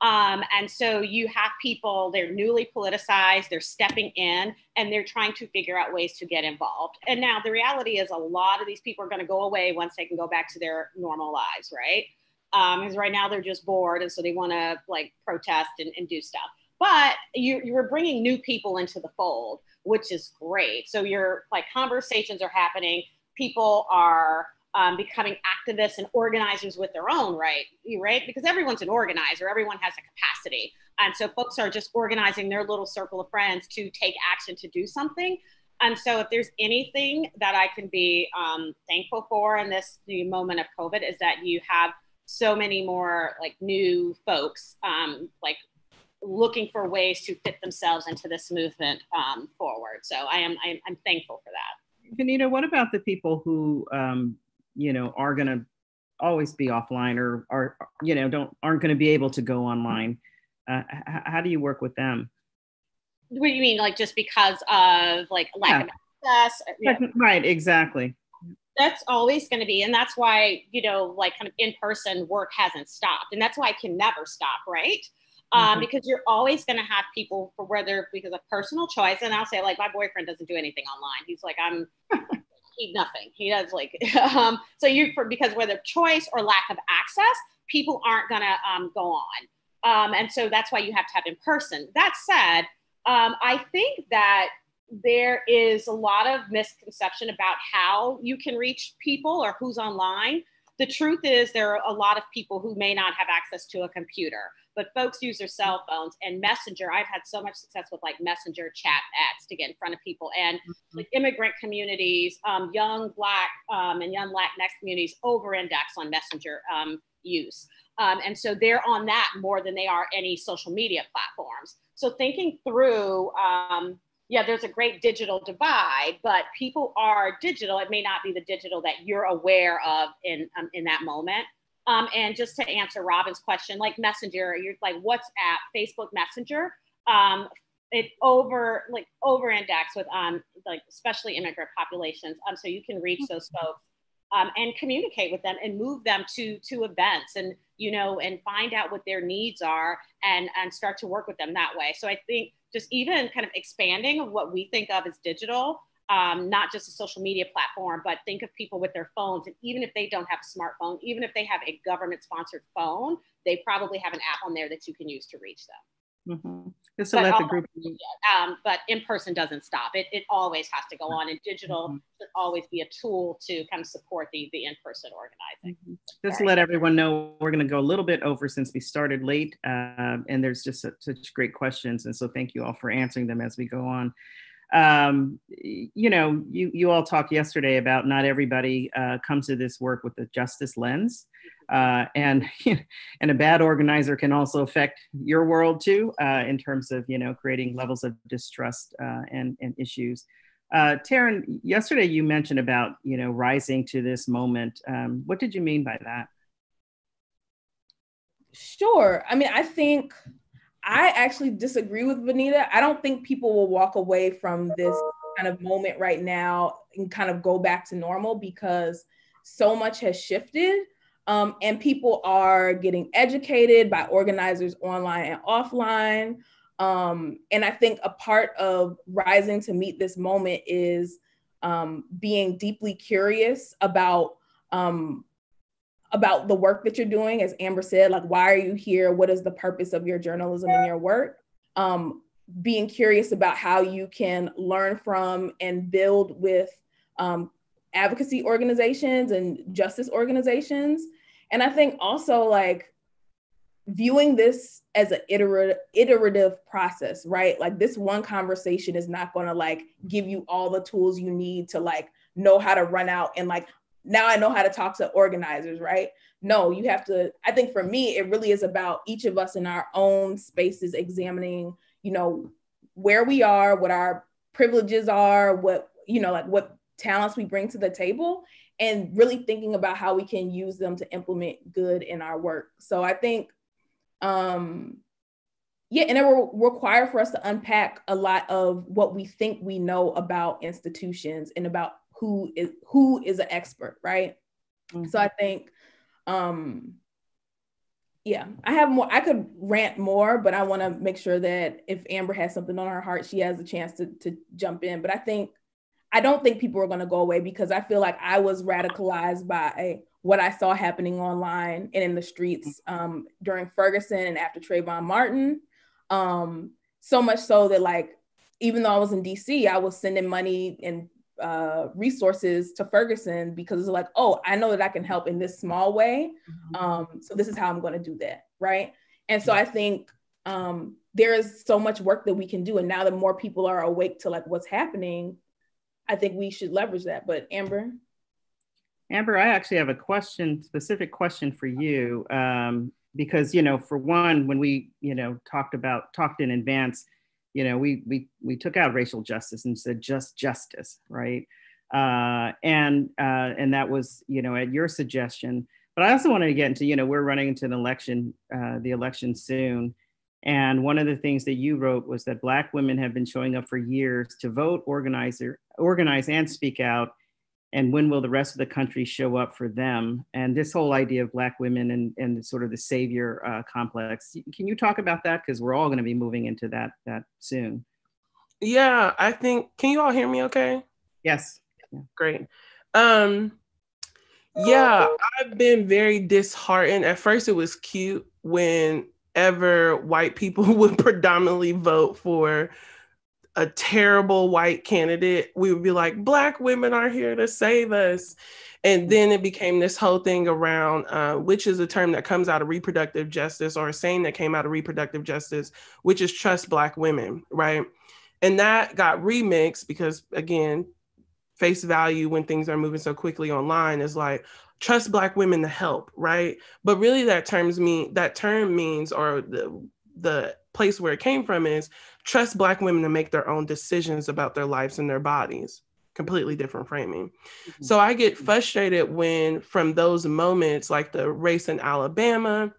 And so you have people, they're newly politicized, they're stepping in, and they're trying to figure out ways to get involved. And now the reality is a lot of these people are going to go away once they can go back to their normal lives, right? Because right now they're just bored, and so they want to like protest and do stuff. But you're bringing new people into the fold, which is great. So your like conversations are happening. People are becoming activists and organizers with their own right? Because everyone's an organizer, everyone has a capacity. And so folks are just organizing their little circle of friends to take action to do something. And so if there's anything that I can be thankful for in this new moment of COVID, is that you have so many more like new folks like looking for ways to fit themselves into this movement forward. So I'm thankful for that. Vanita, what about the people who are going to always be offline or aren't going to be able to go online? How do you work with them? What do you mean, like just because of like lack of access? Yeah. Right, exactly. That's always going to be, and that's why like kind of in-person work hasn't stopped, and that's why it can never stop, right? Because you're always going to have people, for whether because of personal choice, and I'll say like my boyfriend doesn't do anything online. He's like nothing. He does like because whether choice or lack of access, people aren't going to go on. And so that's why you have to have in person. That said, I think that there is a lot of misconception about how you can reach people or who's online. The truth is there are a lot of people who may not have access to a computer, but folks use their cell phones and Messenger. I've had so much success with like Messenger chat apps to get in front of people, and like immigrant communities, young Black and young Latinx communities over-index on Messenger use. And so they're on that more than they are any social media platforms. So thinking through, there's a great digital divide, but people are digital. It may not be the digital that you're aware of in that moment. And just to answer Robin's question, like Messenger, you're like WhatsApp, Facebook Messenger, it over-index with like especially immigrant populations. So you can reach those folks and communicate with them and move them to events and and find out what their needs are and start to work with them that way. So I think just even kind of expanding of what we think of as digital, not just a social media platform, but think of people with their phones. And even if they don't have a smartphone, even if they have a government-sponsored phone, they probably have an app on there that you can use to reach them. Mm-hmm. Just to let the group. But in-person doesn't stop. It always has to go on, and digital should always be a tool to kind of support the in-person organizing. Just to let everyone know, we're going to go a little bit over since we started late, and there's just such great questions, and so thank you all for answering them as we go on. You all talked yesterday about not everybody comes to this work with a justice lens, and a bad organizer can also affect your world too, in terms of creating levels of distrust and issues. Taryn, yesterday you mentioned about rising to this moment. What did you mean by that? Sure. I mean, I actually disagree with Vanita. I don't think people will walk away from this kind of moment right now and kind of go back to normal, because so much has shifted, and people are getting educated by organizers online and offline. And I think a part of rising to meet this moment is being deeply curious about the work that you're doing. As Amber said, like, why are you here? What is the purpose of your journalism and your work? Being curious about how you can learn from and build with advocacy organizations and justice organizations. And I think also like viewing this as an iterative process, right? Like this one conversation is not going to like give you all the tools you need to like know how to run out and like, now I know how to talk to organizers, right? No, you have to, I think for me, it really is about each of us in our own spaces examining, you know, where we are, what our privileges are, what, you know, like what talents we bring to the table, and really thinking about how we can use them to implement good in our work. So I think, and it will require for us to unpack a lot of what we think we know about institutions and about who is an expert, right? Mm-hmm. So I think, I have more, I could rant more, but I want to make sure that if Amber has something on her heart, she has a chance to jump in. But I don't think people are going to go away, because I feel like I was radicalized by what I saw happening online and in the streets during Ferguson and after Trayvon Martin. So much so that like, even though I was in DC, I was sending money and resources to Ferguson because it's like, oh, I know that I can help in this small way. So this is how I'm going to do that, right? And so I think there is so much work that we can do. And now that more people are awake to like what's happening, I think we should leverage that. But Amber, I actually have a specific question for you. Because, you know, for one, when we, you know, talked in advance, you know, we took out racial justice and said just justice, right? And that was, you know, at your suggestion. But I also wanted to get into, you know, we're running into an election, the election soon. And one of the things that you wrote was that Black women have been showing up for years to vote, organize and speak out. And when will the rest of the country show up for them? And this whole idea of Black women and sort of the savior complex. Can you talk about that? Because we're all going to be moving into that soon. Yeah, I think, can you all hear me okay? Yes. Yeah. Great. Yeah, I've been very disheartened. At first it was cute whenever white people would predominantly vote for a terrible white candidate, we would be like, Black women are here to save us. And then it became this whole thing around, which is a term that comes out of reproductive justice, or a saying that came out of reproductive justice, which is trust Black women, right? And that got remixed because, again, face value when things are moving so quickly online is like, trust Black women to help, right? But really that term means, or the place where it came from is trust Black women to make their own decisions about their lives and their bodies. Completely different framing. Mm-hmm. So I get frustrated when from those moments, like the race in Alabama,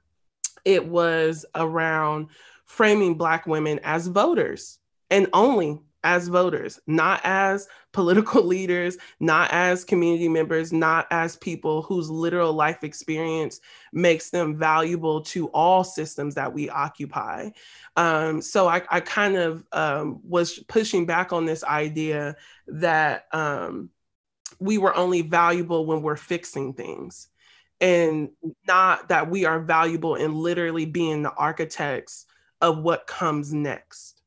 it was around framing Black women as voters, and only as voters, not as political leaders, not as community members, not as people whose literal life experience makes them valuable to all systems that we occupy. So I kind of was pushing back on this idea that we were only valuable when we're fixing things, and not that we are valuable in literally being the architects of what comes next.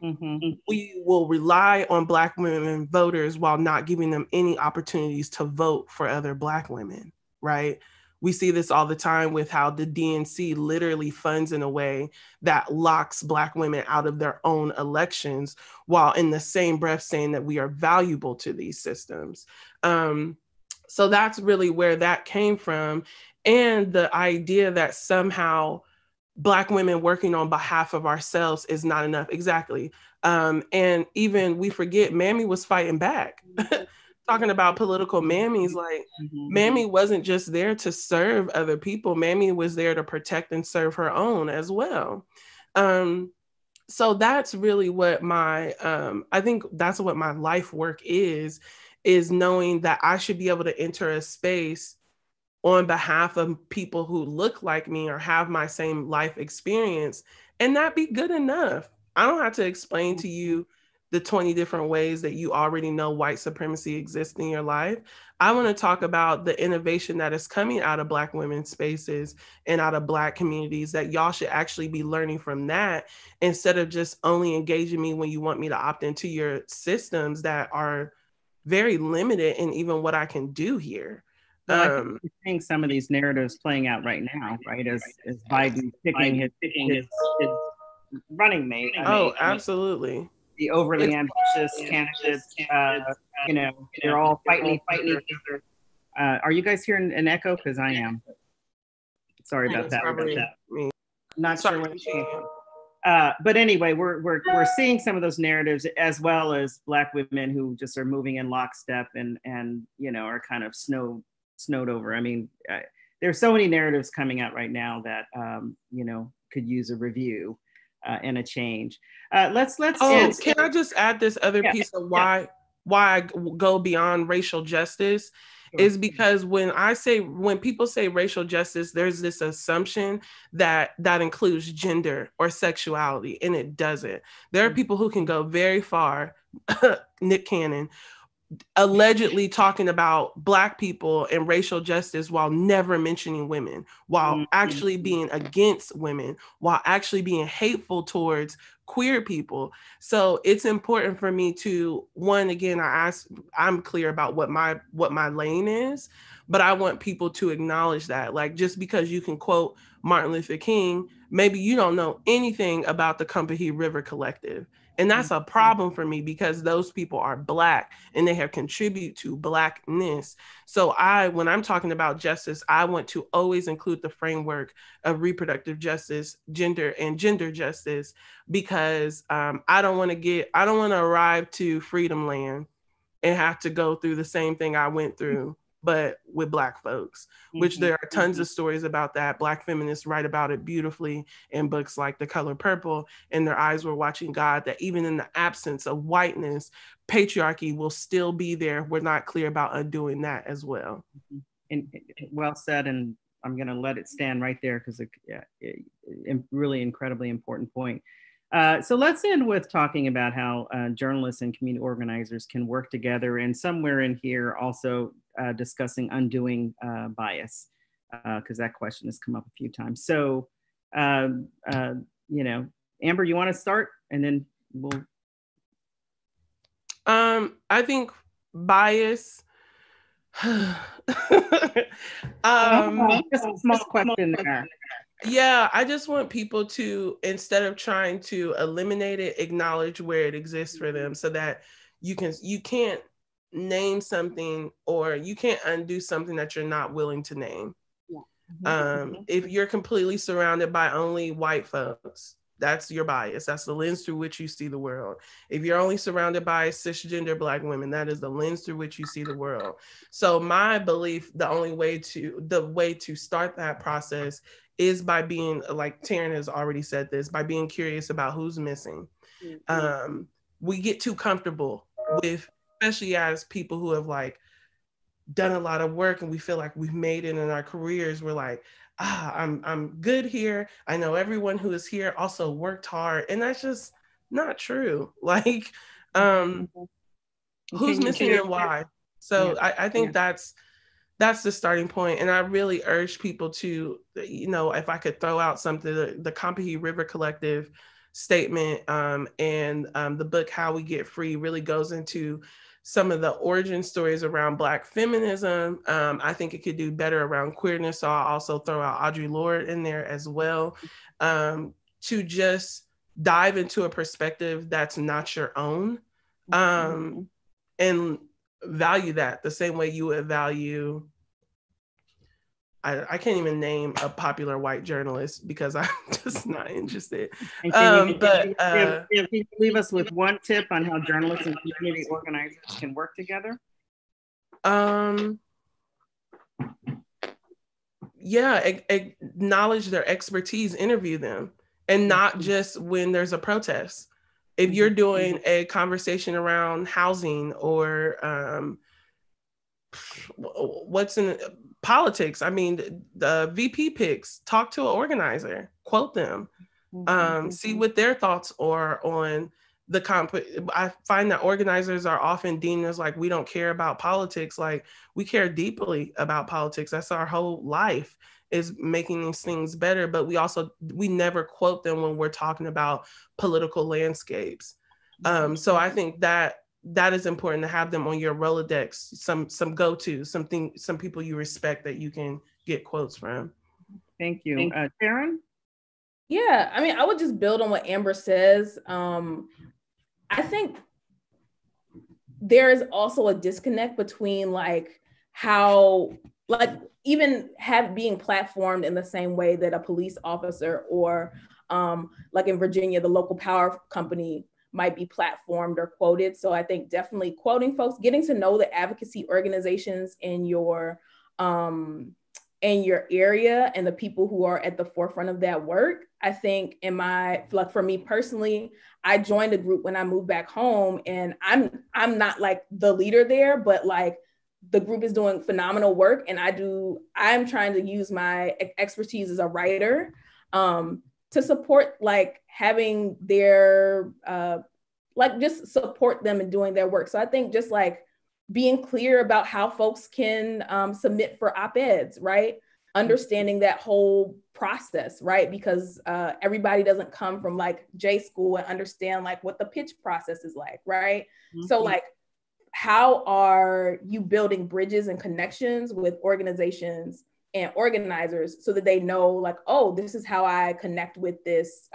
Mm-hmm. We will rely on Black women voters while not giving them any opportunities to vote for other Black women, right? We see this all the time with how the DNC literally funds in a way that locks Black women out of their own elections, while in the same breath saying that we are valuable to these systems. So that's really where that came from. And the idea that somehow Black women working on behalf of ourselves is not enough. Exactly. And even we forget Mammy was fighting back. Talking about political mammies, like Mammy wasn't just there to serve other people. Mammy was there to protect and serve her own as well. So that's really what I think that's what my life work is knowing that I should be able to enter a space on behalf of people who look like me or have my same life experience, and that be good enough. I don't have to explain to you the 20 different ways that you already know white supremacy exists in your life. I want to talk about the innovation that is coming out of Black women's spaces and out of Black communities, that y'all should actually be learning from that, instead of just only engaging me when you want me to opt into your systems that are very limited in even what I can do here. Well, I think we're seeing some of these narratives playing out right now, right? As Biden picking his running mate. Absolutely. The overly ambitious candidates, you know, they're all fighting each other. Are you guys hearing an echo? Because I am. Sorry about that. Me. Not sure what it came from. But anyway, we're seeing some of those narratives, as well as Black women who just are moving in lockstep and you know, are kind of snowed over. I mean, there's so many narratives coming out right now that you know, could use a review and a change. Let's. Oh, can I just add this other piece of why I go beyond racial justice? Sure. Is because when people say racial justice, there's this assumption that includes gender or sexuality, and it doesn't. There are people who can go very far, Nick Cannon, allegedly talking about Black people and racial justice while never mentioning women, while actually being against women, while actually being hateful towards queer people. So it's important for me to, one, again, I'm clear about what my lane is, but I want people to acknowledge that, like, just because you can quote Martin Luther King, maybe you don't know anything about the Combahee River Collective. And that's a problem for me, because those people are Black and they have contributed to Blackness. So when I'm talking about justice, I want to always include the framework of reproductive justice, gender justice, because I don't want to arrive to freedom land and have to go through the same thing I went through, but with Black folks, which there are tons of stories about that. Black feminists write about it beautifully in books like The Color Purple and Their Eyes Were Watching God, that even in the absence of whiteness, patriarchy will still be there. We're not clear about undoing that as well. And well said, and I'm going to let it stand right there, because it really incredibly important point. So let's end with talking about how journalists and community organizers can work together, and somewhere in here also discussing undoing bias, because that question has come up a few times. So, you know, Amber, you want to start, and then we'll. I think bias. Just a small question there. Yeah, I just want people to, instead of trying to eliminate it, acknowledge where it exists for them, so that you can't name something, or you can't undo something that you're not willing to name. Yeah. If you're completely surrounded by only white folks, that's your bias. That's the lens through which you see the world. If you're only surrounded by cisgender Black women, that is the lens through which you see the world. So my belief, the way to start that process is by being, like Taryn has already said this, by being curious about who's missing. We get too comfortable with, especially as people who have like done a lot of work and we feel like we've made it in our careers. We're like, I'm good here. I know everyone who is here also worked hard. And that's just not true. Like, who's missing and why? So I think that's the starting point. And I really urge people to, you know, if I could throw out something, the Combahee River Collective statement and the book, How We Get Free, really goes into some of the origin stories around Black feminism. I think it could do better around queerness. So I'll also throw out Audre Lorde in there as well, to just dive into a perspective that's not your own, and value that the same way you would value, I can't even name a popular white journalist because I'm just not interested. Can you leave us with one tip on how journalists and community organizers can work together? Acknowledge their expertise, interview them, and not just when there's a protest. If you're doing a conversation around housing or what's in politics, I mean, the VP picks, talk to an organizer, quote them, see what their thoughts are on the I find that organizers are often deemed as like, we don't care about politics. Like, we care deeply about politics. That's our whole life, is making these things better. But we never quote them when we're talking about political landscapes. So I think that that is important to have them on your Rolodex, some go-to, some people you respect that you can get quotes from. Thank you. Sharon? Yeah, I mean, I would just build on what Amber says. I think there is also a disconnect between like how, like even being platformed in the same way that a police officer or like in Virginia, the local power company might be platformed or quoted. So I think definitely quoting folks, getting to know the advocacy organizations in your area and the people who are at the forefront of that work. I think like for me personally, I joined a group when I moved back home, and I'm not like the leader there, but like the group is doing phenomenal work, and I'm trying to use my expertise as a writer to support like having their like just support them in doing their work. So I think just like being clear about how folks can submit for op-eds, right? Understanding that whole process, right? Because everybody doesn't come from like J school and understand like what the pitch process is like, right? Mm-hmm. So like, how are you building bridges and connections with organizations and organizers so that they know like, oh, this is how I connect with this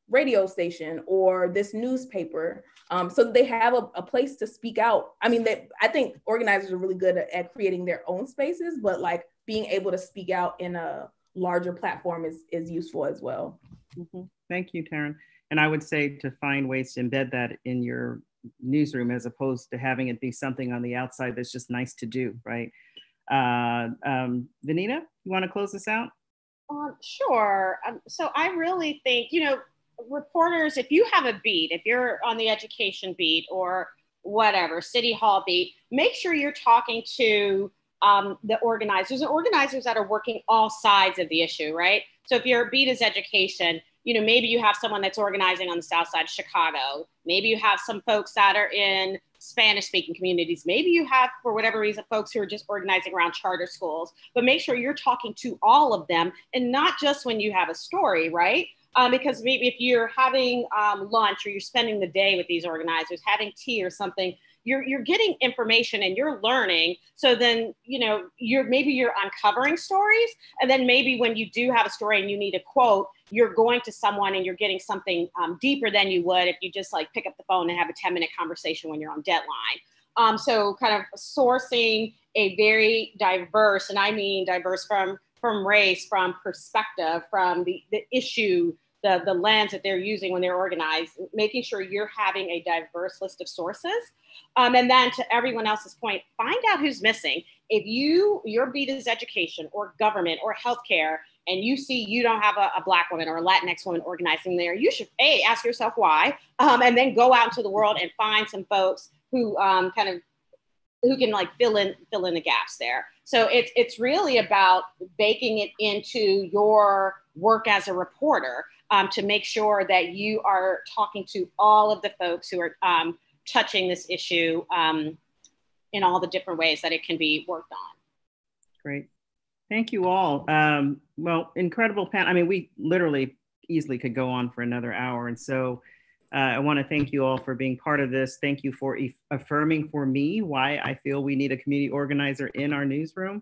radio station or this newspaper, so that they have a place to speak out. I mean, I think organizers are really good at creating their own spaces, but like being able to speak out in a larger platform is useful as well. Mm-hmm. Thank you, Taryn. And I would say to find ways to embed that in your newsroom as opposed to having it be something on the outside that's just nice to do, right? Vanita, you want to close this out? Sure. So I really think, reporters, if you have a beat, if you're on the education beat or whatever, city hall beat, make sure you're talking to the organizers that are working all sides of the issue, right? So if your beat is education, maybe you have someone that's organizing on the south side of Chicago. Maybe you have some folks that are in Spanish-speaking communities. Maybe you have, for whatever reason, folks who are just organizing around charter schools. But make sure you're talking to all of them, and not just when you have a story, right? Because maybe if you're having lunch or you're spending the day with these organizers, having tea or something, you're getting information and you're learning. So then, you're uncovering stories. And then maybe when you do have a story and you need a quote, you're going to someone and you're getting something deeper than you would if you just like pick up the phone and have a 10-minute conversation when you're on deadline. So kind of sourcing a very diverse, and I mean diverse from race, from perspective, from the issue, the lens that they're using when they're organized, making sure you're having a diverse list of sources. And then to everyone else's point, find out who's missing. If your beat is education or government or healthcare, and you see you don't have a Black woman or a Latinx woman organizing there, you should ask yourself why, and then go out into the world and find some folks who who can like fill in the gaps there. So it's really about baking it into your work as a reporter, to make sure that you are talking to all of the folks who are touching this issue in all the different ways that it can be worked on. Great. Thank you all. Well, incredible panel. I mean, we literally easily could go on for another hour. And so I want to thank you all for being part of this. Thank you for affirming for me why I feel we need a community organizer in our newsroom.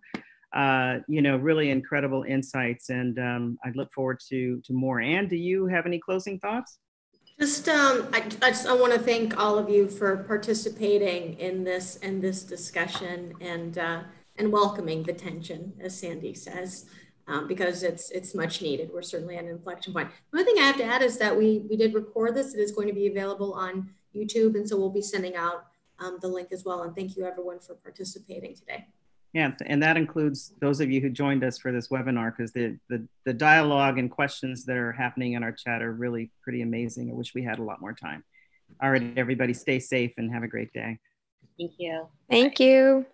Really incredible insights, and I look forward to more. Anne, do you have any closing thoughts? I want to thank all of you for participating in this discussion and welcoming the tension, as Sandy says, because it's much needed. We're certainly at an inflection point. The only thing I have to add is that we did record this. It is going to be available on YouTube, and so we'll be sending out the link as well. And thank you everyone for participating today. Yeah, and that includes those of you who joined us for this webinar, because the dialogue and questions that are happening in our chat are really pretty amazing. I wish we had a lot more time. All right, everybody, stay safe and have a great day. Thank you. Thank you.